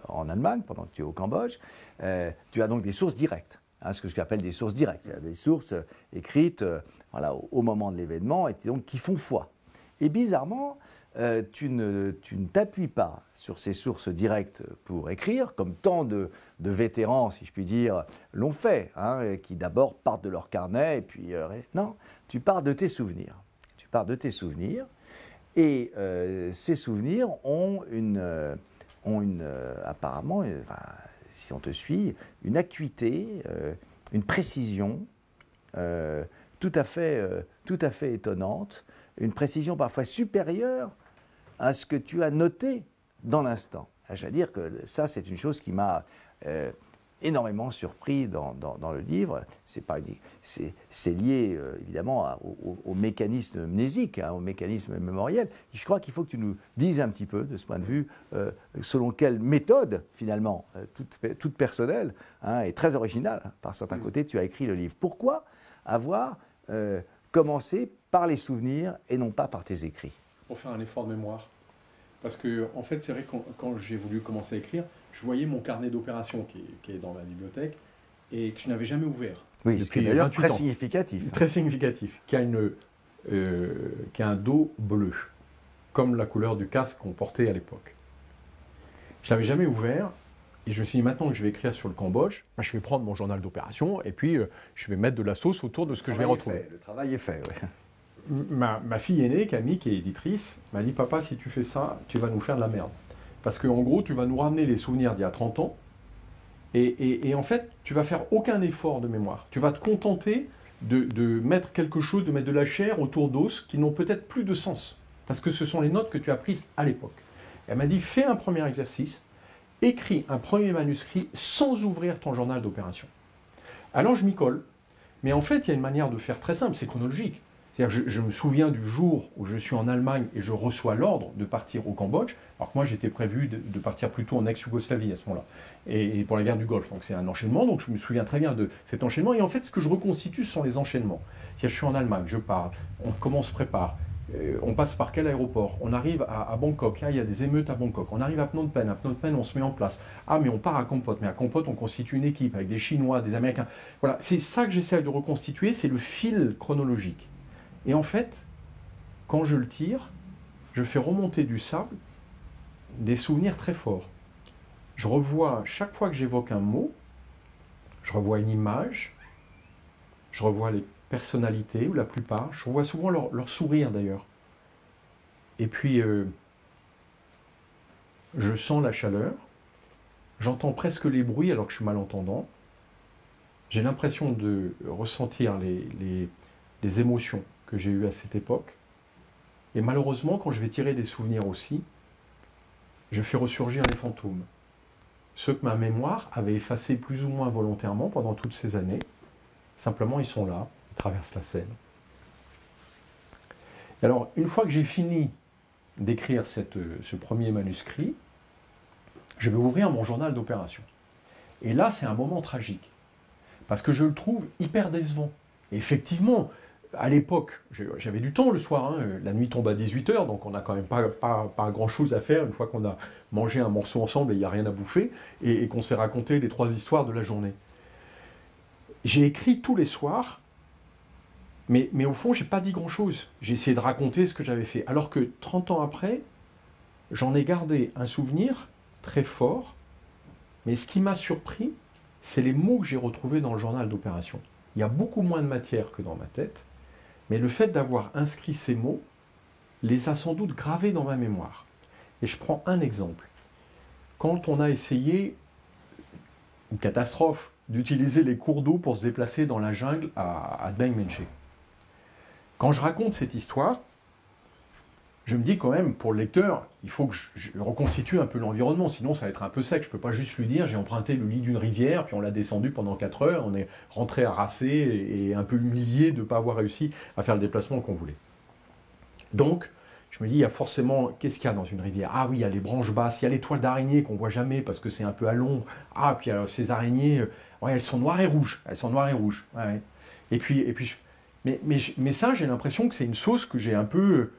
en Allemagne pendant que tu es au Cambodge, tu as donc des sources directes. Hein, ce que j'appelle des sources directes, c'est-à-dire des sources écrites au moment de l'événement et donc qui font foi. Et bizarrement, tu ne t'appuies pas sur ces sources directes pour écrire, comme tant de vétérans, si je puis dire, l'ont fait, hein, qui d'abord partent de leur carnet et puis non, tu pars de tes souvenirs. Tu pars de tes souvenirs Et ces souvenirs ont apparemment, enfin, si on te suit, une acuité, une précision tout à fait étonnante, une précision parfois supérieure à ce que tu as noté dans l'instant. Je veux dire que ça, c'est une chose qui m'a énormément surpris dans le livre. C'est lié évidemment au mécanisme mnésique, au mécanisme mémoriel. Je crois qu'il faut que tu nous dises un petit peu de ce point de vue, selon quelle méthode finalement, toute personnelle et très originale, par certains côtés, tu as écrit le livre. Pourquoi avoir commencé par les souvenirs et non pas par tes écrits? Pour faire un effort de mémoire. Parce que, en fait, c'est vrai que quand j'ai voulu commencer à écrire, je voyais mon carnet d'opérations qui est dans ma bibliothèque et que je n'avais jamais ouvert. Oui, ce qui est d'ailleurs très significatif. Très significatif. Qui a un dos bleu, comme la couleur du casque qu'on portait à l'époque. Je ne l'avais jamais ouvert et je me suis dit, maintenant que je vais écrire sur le Cambodge, je vais prendre mon journal d'opération et puis je vais mettre de la sauce autour de ce que je vais retrouver. Le travail est fait, oui. Ma fille aînée, Camille, qui est éditrice, m'a dit « Papa, si tu fais ça, tu vas nous faire de la merde. Parce qu'en gros, tu vas nous ramener les souvenirs d'il y a 30 ans et en fait, tu vas faire aucun effort de mémoire. Tu vas te contenter de mettre quelque chose, de mettre de la chair autour d'os qui n'ont peut-être plus de sens. Parce que ce sont les notes que tu as prises à l'époque. » Elle m'a dit « Fais un premier exercice, écris un premier manuscrit sans ouvrir ton journal d'opération. » Alors je m'y colle. Mais en fait, il y a une manière de faire très simple, c'est chronologique. C'est-à-dire, je me souviens du jour où je suis en Allemagne et je reçois l'ordre de partir au Cambodge, alors que moi j'étais prévu de partir plutôt en ex-Yougoslavie à ce moment-là, et pour la guerre du Golfe. Donc c'est un enchaînement, donc je me souviens très bien de cet enchaînement. Et en fait, ce que je reconstitue, ce sont les enchaînements. C'est-à-dire, je suis en Allemagne, je pars, comment on se prépare, on passe par quel aéroport, on arrive à Bangkok, il y a des émeutes à Bangkok, on arrive à Phnom Penh on se met en place. Ah, mais on part à Kampot, mais à Kampot, on constitue une équipe avec des Chinois, des Américains. Voilà, c'est ça que j'essaie de reconstituer, c'est le fil chronologique. Et en fait, quand je le tire, je fais remonter du sable des souvenirs très forts. Je revois, chaque fois que j'évoque un mot, je revois une image, je revois les personnalités, ou la plupart, je revois souvent leur sourire d'ailleurs. Et puis, je sens la chaleur, j'entends presque les bruits alors que je suis malentendant, j'ai l'impression de ressentir les émotions que j'ai eues à cette époque. Et malheureusement, quand je vais tirer des souvenirs aussi, je fais ressurgir les fantômes. Ceux que ma mémoire avait effacés plus ou moins volontairement pendant toutes ces années. Simplement, ils sont là, ils traversent la scène. Et alors, une fois que j'ai fini d'écrire ce premier manuscrit, je vais ouvrir mon journal d'opération. Et là, c'est un moment tragique. Parce que je le trouve hyper décevant. Et effectivement, à l'époque, j'avais du temps le soir, la nuit tombe à 18h, donc on n'a quand même pas grand-chose à faire une fois qu'on a mangé un morceau ensemble et il n'y a rien à bouffer, et qu'on s'est raconté les 3 histoires de la journée. J'ai écrit tous les soirs, mais au fond, je n'ai pas dit grand-chose. J'ai essayé de raconter ce que j'avais fait. Alors que 30 ans après, j'en ai gardé un souvenir très fort, mais ce qui m'a surpris, c'est les mots que j'ai retrouvés dans le journal d'opération. Il y a beaucoup moins de matière que dans ma tête, mais le fait d'avoir inscrit ces mots les a sans doute gravés dans ma mémoire. Et je prends un exemple. Quand on a essayé, une catastrophe, d'utiliser les cours d'eau pour se déplacer dans la jungle à Deng Menche. Quand je raconte cette histoire, je me dis quand même, pour le lecteur, il faut que je reconstitue un peu l'environnement, sinon ça va être un peu sec. Je ne peux pas juste lui dire, j'ai emprunté le lit d'une rivière, puis on l'a descendu pendant 4 heures, on est rentré harassé et un peu humilié de ne pas avoir réussi à faire le déplacement qu'on voulait. Donc, je me dis, il y a forcément, qu'est-ce qu'il y a dans une rivière? Ah oui, il y a les branches basses, il y a les toiles d'araignées qu'on ne voit jamais parce que c'est un peu à l'ombre. Ah, puis ces araignées, ouais, elles sont noires et rouges. Elles sont noires et rouges. Ouais. Et puis mais ça, j'ai l'impression que c'est une sauce que j'ai un peu,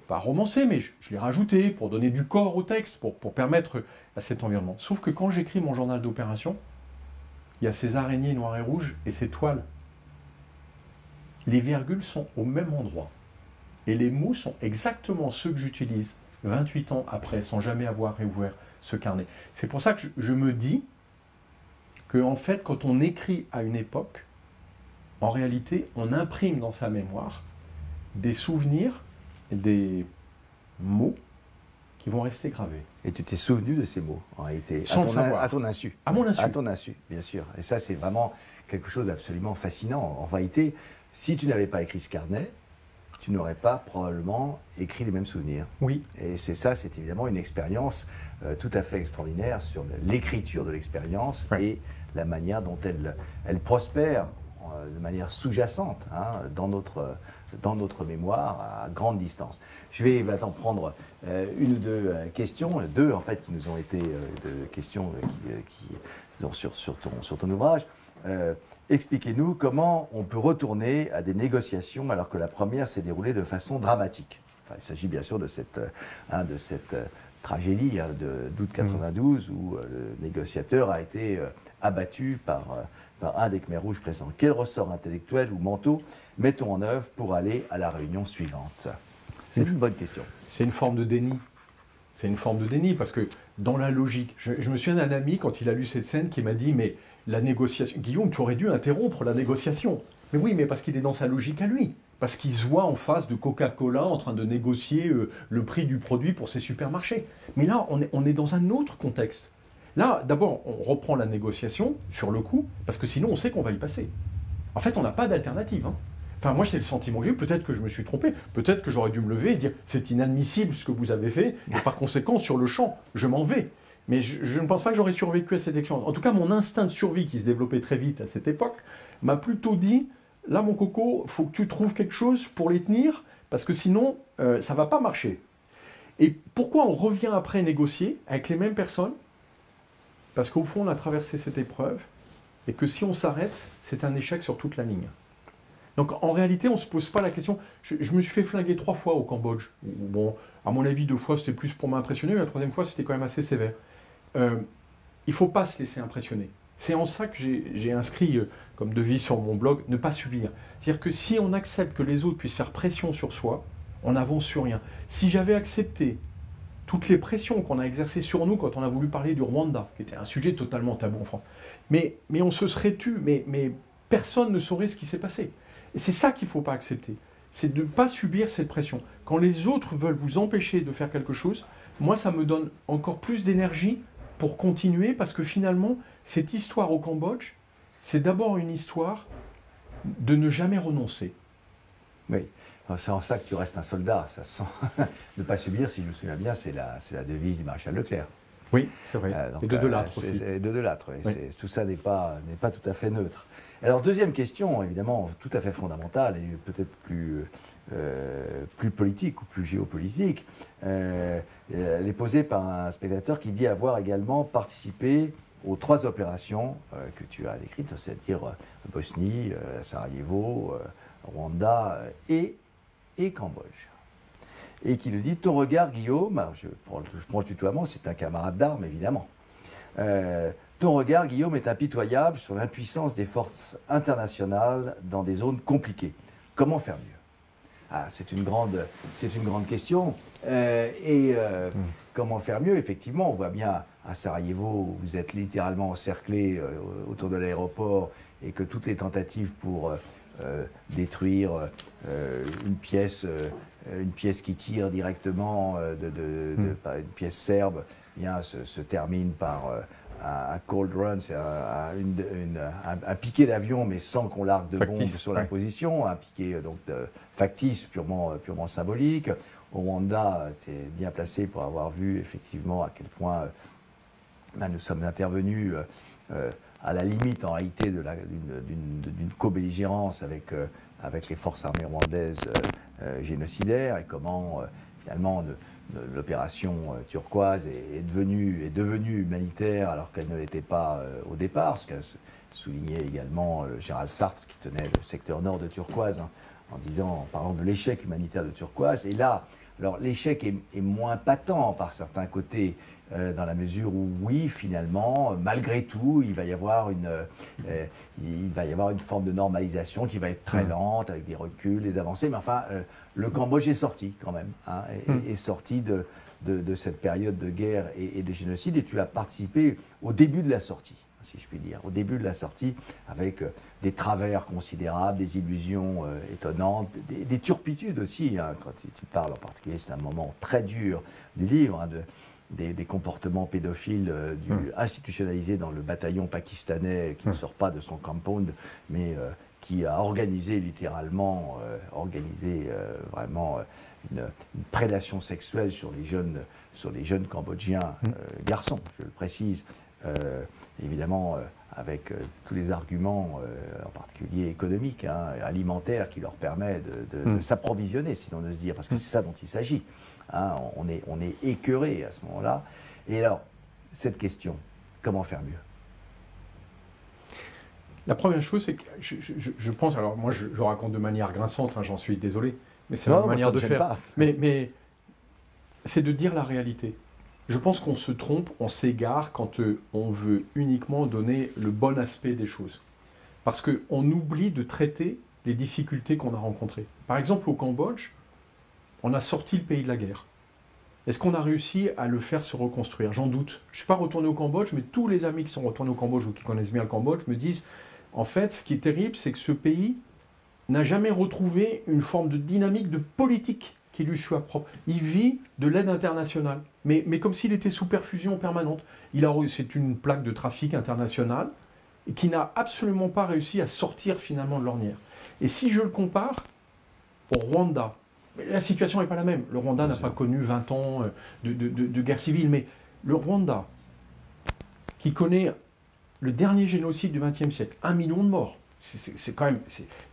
pas romancée, mais je l'ai rajoutée pour donner du corps au texte, pour permettre à cet environnement. Sauf que quand j'écris mon journal d'opération, il y a ces araignées noires et rouges et ces toiles. Les virgules sont au même endroit. Et les mots sont exactement ceux que j'utilise 28 ans après, sans jamais avoir réouvert ce carnet. C'est pour ça que je me dis que, en fait, quand on écrit à une époque, en réalité, on imprime dans sa mémoire des souvenirs, des mots qui vont rester gravés. Et tu t'es souvenu de ces mots, en réalité, Sans le savoir. à ton insu. À mon insu. À ton insu, bien sûr. Et ça, c'est vraiment quelque chose d'absolument fascinant. En réalité, si tu n'avais pas écrit ce carnet, tu n'aurais pas probablement écrit les mêmes souvenirs. Oui. Et c'est évidemment une expérience tout à fait extraordinaire sur l'écriture de l'expérience et la manière dont elle prospère de manière sous-jacente dans notre mémoire à grande distance. Je vais maintenant prendre une ou deux questions, deux en fait qui nous ont été de questions sur ton ouvrage. Expliquez-nous comment on peut retourner à des négociations alors que la première s'est déroulée de façon dramatique. Enfin, il s'agit bien sûr de cette tragédie d'août 92 où le négociateur a été abattu par un des Khmers rouges présents. Quel ressort intellectuel ou mentaux mettons en œuvre pour aller à la réunion suivante? C'est une bonne question. C'est une forme de déni. C'est une forme de déni parce que dans la logique, je me souviens d'un ami quand il a lu cette scène qui m'a dit mais la négociation, Guillaume, tu aurais dû interrompre la négociation. Mais oui, mais parce qu'il est dans sa logique à lui. Parce qu'il se voit en face de Coca-Cola en train de négocier le prix du produit pour ses supermarchés. Mais là, on est dans un autre contexte. Là, d'abord, on reprend la négociation sur le coup, parce que sinon, on sait qu'on va y passer. En fait, on n'a pas d'alternative. Enfin, moi, c'est le sentiment que j'ai eu. Peut-être que je me suis trompé. Peut-être que j'aurais dû me lever et dire c'est inadmissible ce que vous avez fait. Et par conséquent, sur le champ, je m'en vais. Mais je ne pense pas que j'aurais survécu à cette expérience. En tout cas, mon instinct de survie qui se développait très vite à cette époque m'a plutôt dit là, mon coco, il faut que tu trouves quelque chose pour les tenir, parce que sinon, ça ne va pas marcher. Et pourquoi on revient après négocier avec les mêmes personnes? Parce qu'au fond, on a traversé cette épreuve, et que si on s'arrête, c'est un échec sur toute la ligne. Donc en réalité, on ne se pose pas la question. Je me suis fait flinguer 3 fois au Cambodge. Bon, à mon avis, 2 fois, c'était plus pour m'impressionner, mais la 3e fois, c'était quand même assez sévère. Il ne faut pas se laisser impressionner. C'est en ça que j'ai inscrit comme devise sur mon blog, ne pas subir. C'est-à-dire que si on accepte que les autres puissent faire pression sur soi, on n'avance sur rien. Si j'avais accepté toutes les pressions qu'on a exercées sur nous quand on a voulu parler du Rwanda, qui était un sujet totalement tabou en France, mais on se serait tu, mais personne ne saurait ce qui s'est passé. Et c'est ça qu'il ne faut pas accepter. C'est de ne pas subir cette pression. Quand les autres veulent vous empêcher de faire quelque chose, moi, ça me donne encore plus d'énergie pour continuer, parce que finalement, cette histoire au Cambodge, c'est d'abord une histoire de ne jamais renoncer. Oui, c'est en ça que tu restes un soldat. Ça sent ne pas subir, si je me souviens bien, c'est la devise du maréchal Leclerc. Oui, c'est vrai. Et de Delattre aussi. Et de Delattre, oui. Oui. Tout ça n'est pas tout à fait neutre. Alors, deuxième question, évidemment, tout à fait fondamentale et peut-être plus politique ou plus géopolitique. Elle est posée par un spectateur qui dit avoir également participé aux 3 opérations que tu as décrites, c'est-à-dire Bosnie, Sarajevo, Rwanda et Cambodge. Et qui lui dit, ton regard, Guillaume, alors je prends le tutoiement, c'est un camarade d'armes, évidemment. Ton regard, Guillaume, est impitoyable sur l'impuissance des forces internationales dans des zones compliquées. Comment faire mieux? C'est une grande question. Comment faire mieux? Effectivement, on voit bien à Sarajevo, vous êtes littéralement encerclé autour de l'aéroport et que toutes les tentatives pour détruire une pièce qui tire directement une pièce serbe, bien, se termine par un cold run, c'est un piqué d'avion, mais sans qu'on largue de bombes sur la position, un piqué donc factice, purement symbolique. Au Rwanda, tu es bien placé pour avoir vu effectivement à quel point nous sommes intervenus à la limite en réalité d'une co-belligérance avec les forces armées rwandaises génocidaires, et comment finalement l'opération turquoise est devenue humanitaire alors qu'elle ne l'était pas au départ, ce qu'a souligné également Gérald Sartre qui tenait le secteur nord de Turquoise, en parlant de l'échec humanitaire de Turquoise. Et là, alors l'échec est moins patent par certains côtés, dans la mesure où oui, finalement, malgré tout, il va y avoir une forme de normalisation qui va être très lente, avec des reculs, des avancées, mais enfin, le Cambodge est sorti quand même, est sorti de cette période de guerre et de génocide, et tu as participé au début de la sortie. si je puis dire. Au début de la sortie, avec des travers considérables, des illusions étonnantes, des turpitudes aussi. Hein, quand tu parles en particulier, c'est un moment très dur du livre, hein, des comportements pédophiles institutionnalisés dans le bataillon pakistanais qui ne sort pas de son compound, mais qui a organisé littéralement, vraiment une prédation sexuelle sur les jeunes Cambodgiens garçons, je le précise, évidemment avec tous les arguments, en particulier économiques, hein, alimentaires, qui leur permettent de s'approvisionner, si l'on ose dire, parce que c'est ça dont il s'agit. Hein, on est écœuré à ce moment-là. Et alors, cette question, comment faire mieux? La première chose, c'est que je pense, alors moi je raconte de manière grinçante, hein, j'en suis désolé, mais c'est ma manière de faire. Pas. Mais c'est de dire la réalité. Je pense qu'on se trompe, on s'égare quand on veut uniquement donner le bon aspect des choses. Parce qu'on oublie de traiter les difficultés qu'on a rencontrées. Par exemple, au Cambodge, on a sorti le pays de la guerre. Est-ce qu'on a réussi à le faire se reconstruire? J'en doute. Je ne suis pas retourné au Cambodge, mais tous les amis qui sont retournés au Cambodge ou qui connaissent bien le Cambodge me disent, en fait, ce qui est terrible, c'est que ce pays n'a jamais retrouvé une forme de dynamique de politique qui lui soit propre. Il vit de l'aide internationale, mais comme s'il était sous perfusion permanente. C'est une plaque de trafic international qui n'a absolument pas réussi à sortir finalement de l'ornière. Et si je le compare au Rwanda, la situation n'est pas la même. Le Rwanda n'a pas connu 20 ans de guerre civile, mais le Rwanda, qui connaît le dernier génocide du XXe siècle, 1 million de morts, c'est quand même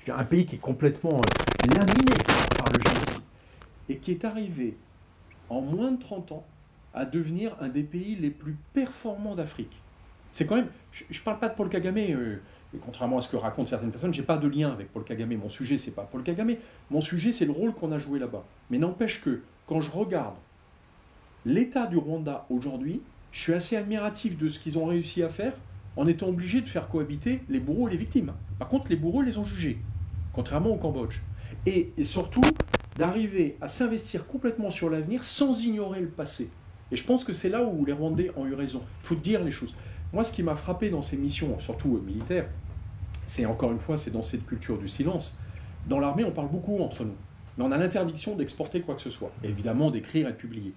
un pays qui est complètement laminé par le génocide, et qui est arrivé en moins de 30 ans à devenir un des pays les plus performants d'Afrique. C'est quand même... Je ne parle pas de Paul Kagame, contrairement à ce que racontent certaines personnes, je n'ai pas de lien avec Paul Kagame. Mon sujet, ce n'est pas Paul Kagame. Mon sujet, c'est le rôle qu'on a joué là-bas. Mais n'empêche que, quand je regarde l'état du Rwanda aujourd'hui, je suis assez admiratif de ce qu'ils ont réussi à faire en étant obligés de faire cohabiter les bourreaux et les victimes. Par contre, les bourreaux les ont jugés, contrairement au Cambodge. Et surtout, d'arriver à s'investir complètement sur l'avenir sans ignorer le passé. Et je pense que c'est là où les Rwandais ont eu raison. Il faut dire les choses. Moi, ce qui m'a frappé dans ces missions, surtout militaires, c'est encore une fois, c'est dans cette culture du silence. Dans l'armée, on parle beaucoup entre nous, mais on a l'interdiction d'exporter quoi que ce soit, et évidemment d'écrire et de publier.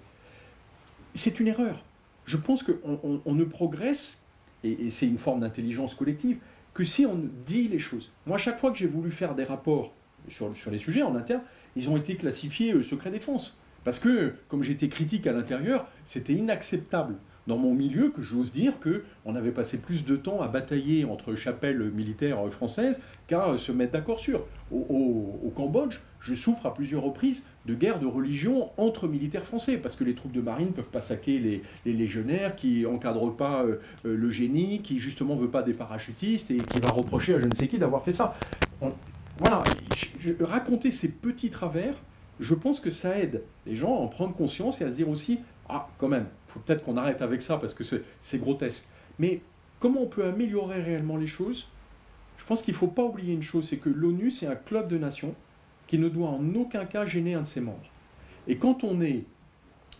C'est une erreur. Je pense qu'on ne progresse, et c'est une forme d'intelligence collective, que si on dit les choses. Moi, à chaque fois que j'ai voulu faire des rapports sur les sujets en interne, ils ont été classifiés secret défense. Parce que, comme j'étais critique à l'intérieur, c'était inacceptable dans mon milieu que j'ose dire qu'on avait passé plus de temps à batailler entre chapelles militaires françaises qu'à se mettre d'accord sur. Au Cambodge, je souffre à plusieurs reprises de guerres de religion entre militaires français, parce que les troupes de marine ne peuvent pas saquer les légionnaires, qui n'encadrent pas le génie, qui justement ne veut pas des parachutistes, et qui va reprocher à je ne sais qui d'avoir fait ça. Voilà, raconter ces petits travers, je pense que ça aide les gens à en prendre conscience et à se dire aussi, ah, quand même, il faut peut-être qu'on arrête avec ça parce que c'est grotesque. Mais comment on peut améliorer réellement les choses? Je pense qu'il ne faut pas oublier une chose, c'est que l'ONU, c'est un club de nations qui ne doit en aucun cas gêner un de ses membres. Et quand on est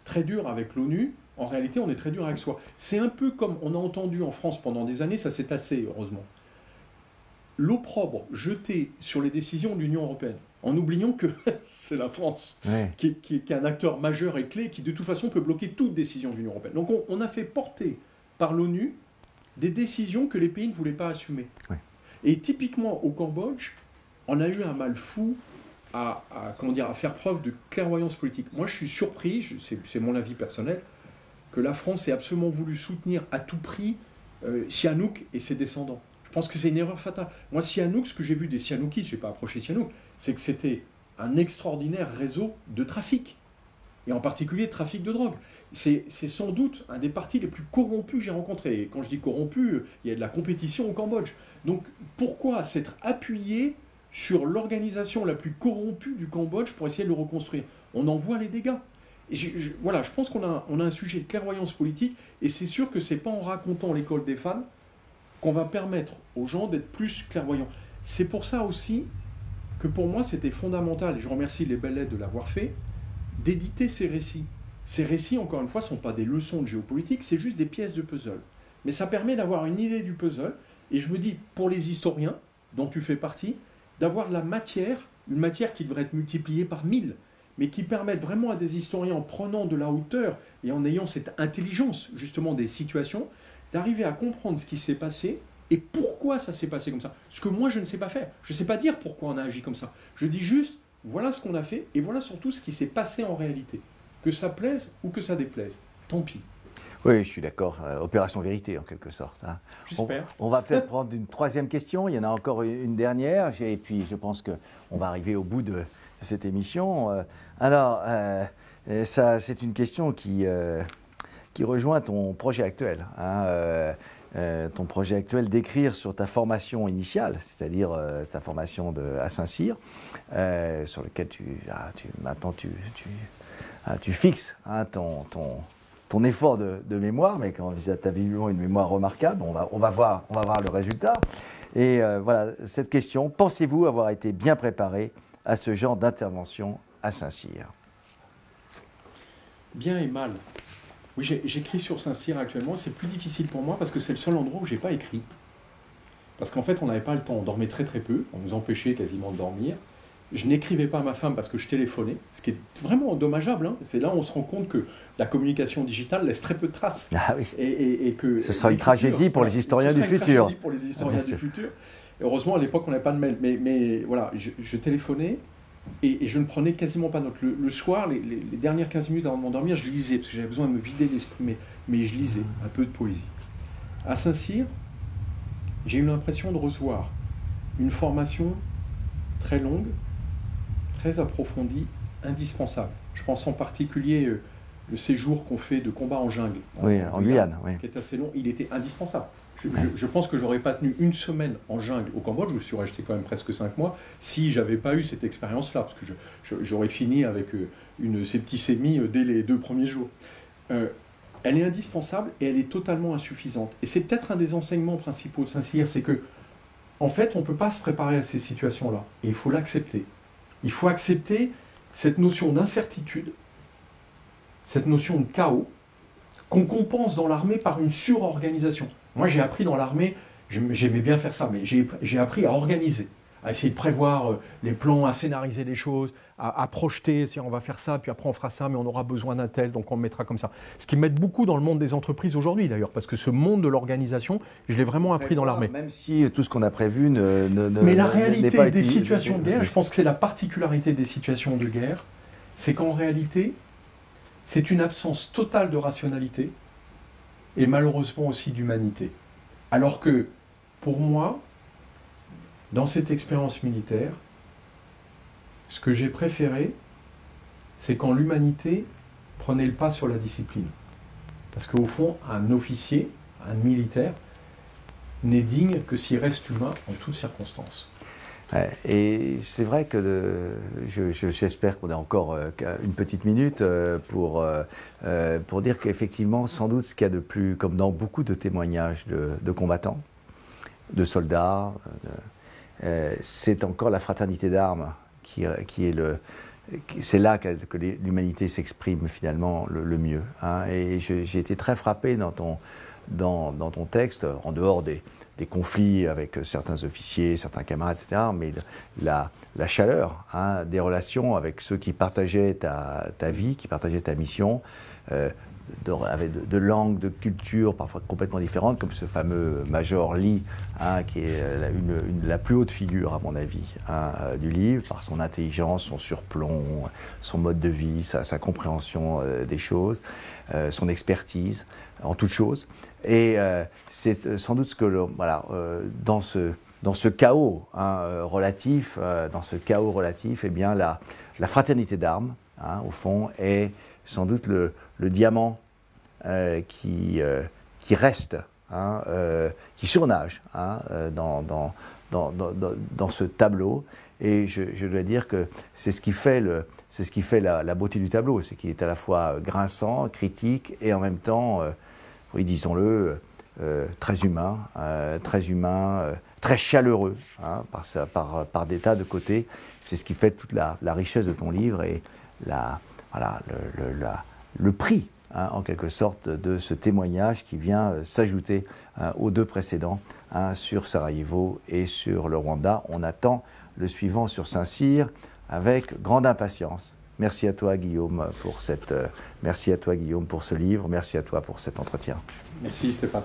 très dur avec l'ONU, en réalité, on est très dur avec soi. C'est un peu comme on a entendu en France pendant des années, ça s'est tassé, heureusement, l'opprobre jeté sur les décisions de l'Union européenne, en oubliant que c'est la France qui est un acteur majeur et clé, qui de toute façon peut bloquer toute décision de l'Union européenne. Donc on a fait porter par l'ONU des décisions que les pays ne voulaient pas assumer. Ouais. Et typiquement au Cambodge, on a eu un mal fou à faire preuve de clairvoyance politique. Moi je suis surpris, c'est mon avis personnel, que la France ait absolument voulu soutenir à tout prix Sihanouk et ses descendants. Je pense que c'est une erreur fatale. Moi, Sihanouk, ce que j'ai vu des Sihanoukis, je n'ai pas approché Sihanouk, c'est que c'était un extraordinaire réseau de trafic, et en particulier de trafic de drogue. C'est sans doute un des partis les plus corrompus que j'ai rencontrés. Et quand je dis corrompu, il y a de la compétition au Cambodge. Donc pourquoi s'être appuyé sur l'organisation la plus corrompue du Cambodge pour essayer de le reconstruire? On en voit les dégâts. Et voilà, je pense qu'on a un sujet de clairvoyance politique, et c'est sûr que ce n'est pas en racontant l'école des femmes qu'on va permettre aux gens d'être plus clairvoyants. C'est pour ça aussi que pour moi c'était fondamental, et je remercie les Belles Lettres de l'avoir fait, d'éditer ces récits. Ces récits, encore une fois, ne sont pas des leçons de géopolitique, c'est juste des pièces de puzzle. mais ça permet d'avoir une idée du puzzle. Et je me dis, pour les historiens, dont tu fais partie, d'avoir de la matière, une matière qui devrait être multipliée par 1000, mais qui permette vraiment à des historiens, en prenant de la hauteur et en ayant cette intelligence justement des situations, d'arriver à comprendre ce qui s'est passé et pourquoi ça s'est passé comme ça. Ce que moi je ne sais pas faire. Je ne sais pas dire pourquoi on a agi comme ça. Je dis juste, voilà ce qu'on a fait et voilà surtout ce qui s'est passé en réalité. Que ça plaise ou que ça déplaise, tant pis. Oui, je suis d'accord. Opération vérité, en quelque sorte. Hein. J'espère. On va peut-être prendre une troisième question. Il y en a encore une dernière. Et puis, je pense qu'on va arriver au bout de cette émission. Alors, ça, c'est une question qui rejoint ton projet actuel. Hein, ton projet actuel d'écrire sur ta formation initiale, c'est-à-dire ta formation à Saint-Cyr, sur lequel maintenant tu fixes hein, ton effort de mémoire, mais quand tu as visiblement une mémoire remarquable, on va voir le résultat. Et voilà, cette question, pensez-vous avoir été bien préparé à ce genre d'intervention à Saint-Cyr? Bien et mal. Oui, j'écris sur Saint-Cyr actuellement, c'est plus difficile pour moi parce que c'est le seul endroit où je n'ai pas écrit. Parce qu'en fait, on n'avait pas le temps, on dormait très très peu, on nous empêchait quasiment de dormir. Je n'écrivais pas à ma femme parce que je téléphonais, ce qui est vraiment dommageable. Hein. C'est là où on se rend compte que la communication digitale laisse très peu de traces. Ah oui. Et que ce sera une tragédie pour les historiens du futur. Pour les historiens du futur. Et heureusement, à l'époque, on n'avait pas de mail. Mais voilà, je téléphonais et je ne prenais quasiment pas note. Le soir, les dernières 15 minutes avant de m'endormir, je lisais parce que j'avais besoin de me vider l'esprit. Mais je lisais un peu de poésie. À Saint-Cyr, j'ai eu l'impression de recevoir une formation très longue, très approfondie, indispensable. Je pense en particulier le séjour qu'on fait de combat en jungle. En Guyane, oui. Qui est assez long, il était indispensable. Je pense que j'aurais pas tenu une semaine en jungle au Cambodge, je suis resté quand même presque 5 mois, si j'avais pas eu cette expérience-là, parce que j'aurais fini avec une septicémie dès les 2 premiers jours. Elle est indispensable et elle est totalement insuffisante. Et c'est peut-être un des enseignements principaux de Saint-Cyr, c'est que, en fait, on ne peut pas se préparer à ces situations-là. Et il faut l'accepter. Il faut accepter cette notion d'incertitude, cette notion de chaos, qu'on compense dans l'armée par une surorganisation. Moi, j'ai appris dans l'armée, j'aimais bien faire ça, mais j'ai appris à organiser, à essayer de prévoir les plans, à scénariser les choses, à projeter, si on va faire ça, puis après on fera ça, mais on aura besoin d'un tel, donc on le mettra comme ça. Ce qui m'aide beaucoup dans le monde des entreprises aujourd'hui, d'ailleurs, parce que ce monde de l'organisation, je l'ai vraiment appris dans l'armée. Même si tout ce qu'on a prévu Mais la réalité des situations de guerre, je pense que c'est la particularité des situations de guerre, c'est qu'en réalité, c'est une absence totale de rationalité et malheureusement aussi d'humanité. Alors que, pour moi, dans cette expérience militaire, ce que j'ai préféré, c'est quand l'humanité prenait le pas sur la discipline. Parce qu'au fond, un officier, un militaire, n'est digne que s'il reste humain en toutes circonstances. Ouais, et c'est vrai que j'espère qu'on a encore une petite minute pour dire qu'effectivement, sans doute, ce qu'il y a de plus, comme dans beaucoup de témoignages de combattants, de soldats, c'est encore la fraternité d'armes c'est là que l'humanité s'exprime finalement le mieux. Hein. Et j'ai été très frappé dans ton texte, en dehors des conflits avec certains officiers, certains camarades, etc., mais la chaleur hein, des relations avec ceux qui partageaient ta vie, qui partageaient ta mission, avec de langues, de cultures parfois complètement différentes, comme ce fameux Major Lee, hein, qui est la plus haute figure, à mon avis, hein, du livre, par son intelligence, son surplomb, son mode de vie, sa compréhension des choses, son expertise en toutes choses. Et c'est sans doute ce que, dans ce chaos hein, relatif, eh bien, la fraternité d'armes, hein, au fond, est sans doute le diamant qui reste, hein, qui surnage hein, dans ce tableau. Et je dois dire que c'est ce qui fait la beauté du tableau, c'est qu'il est à la fois grinçant, critique et en même temps, oui, disons-le, très humain, très chaleureux, hein, par des tas de côtés. C'est ce qui fait toute la richesse de ton livre et le prix en quelque sorte de ce témoignage qui vient s'ajouter aux 2 précédents sur Sarajevo et sur le Rwanda. On attend le suivant sur Saint-Cyr avec grande impatience. Merci à toi Guillaume pour merci à toi Guillaume pour ce livre, merci à toi pour cet entretien. Merci Stéphane.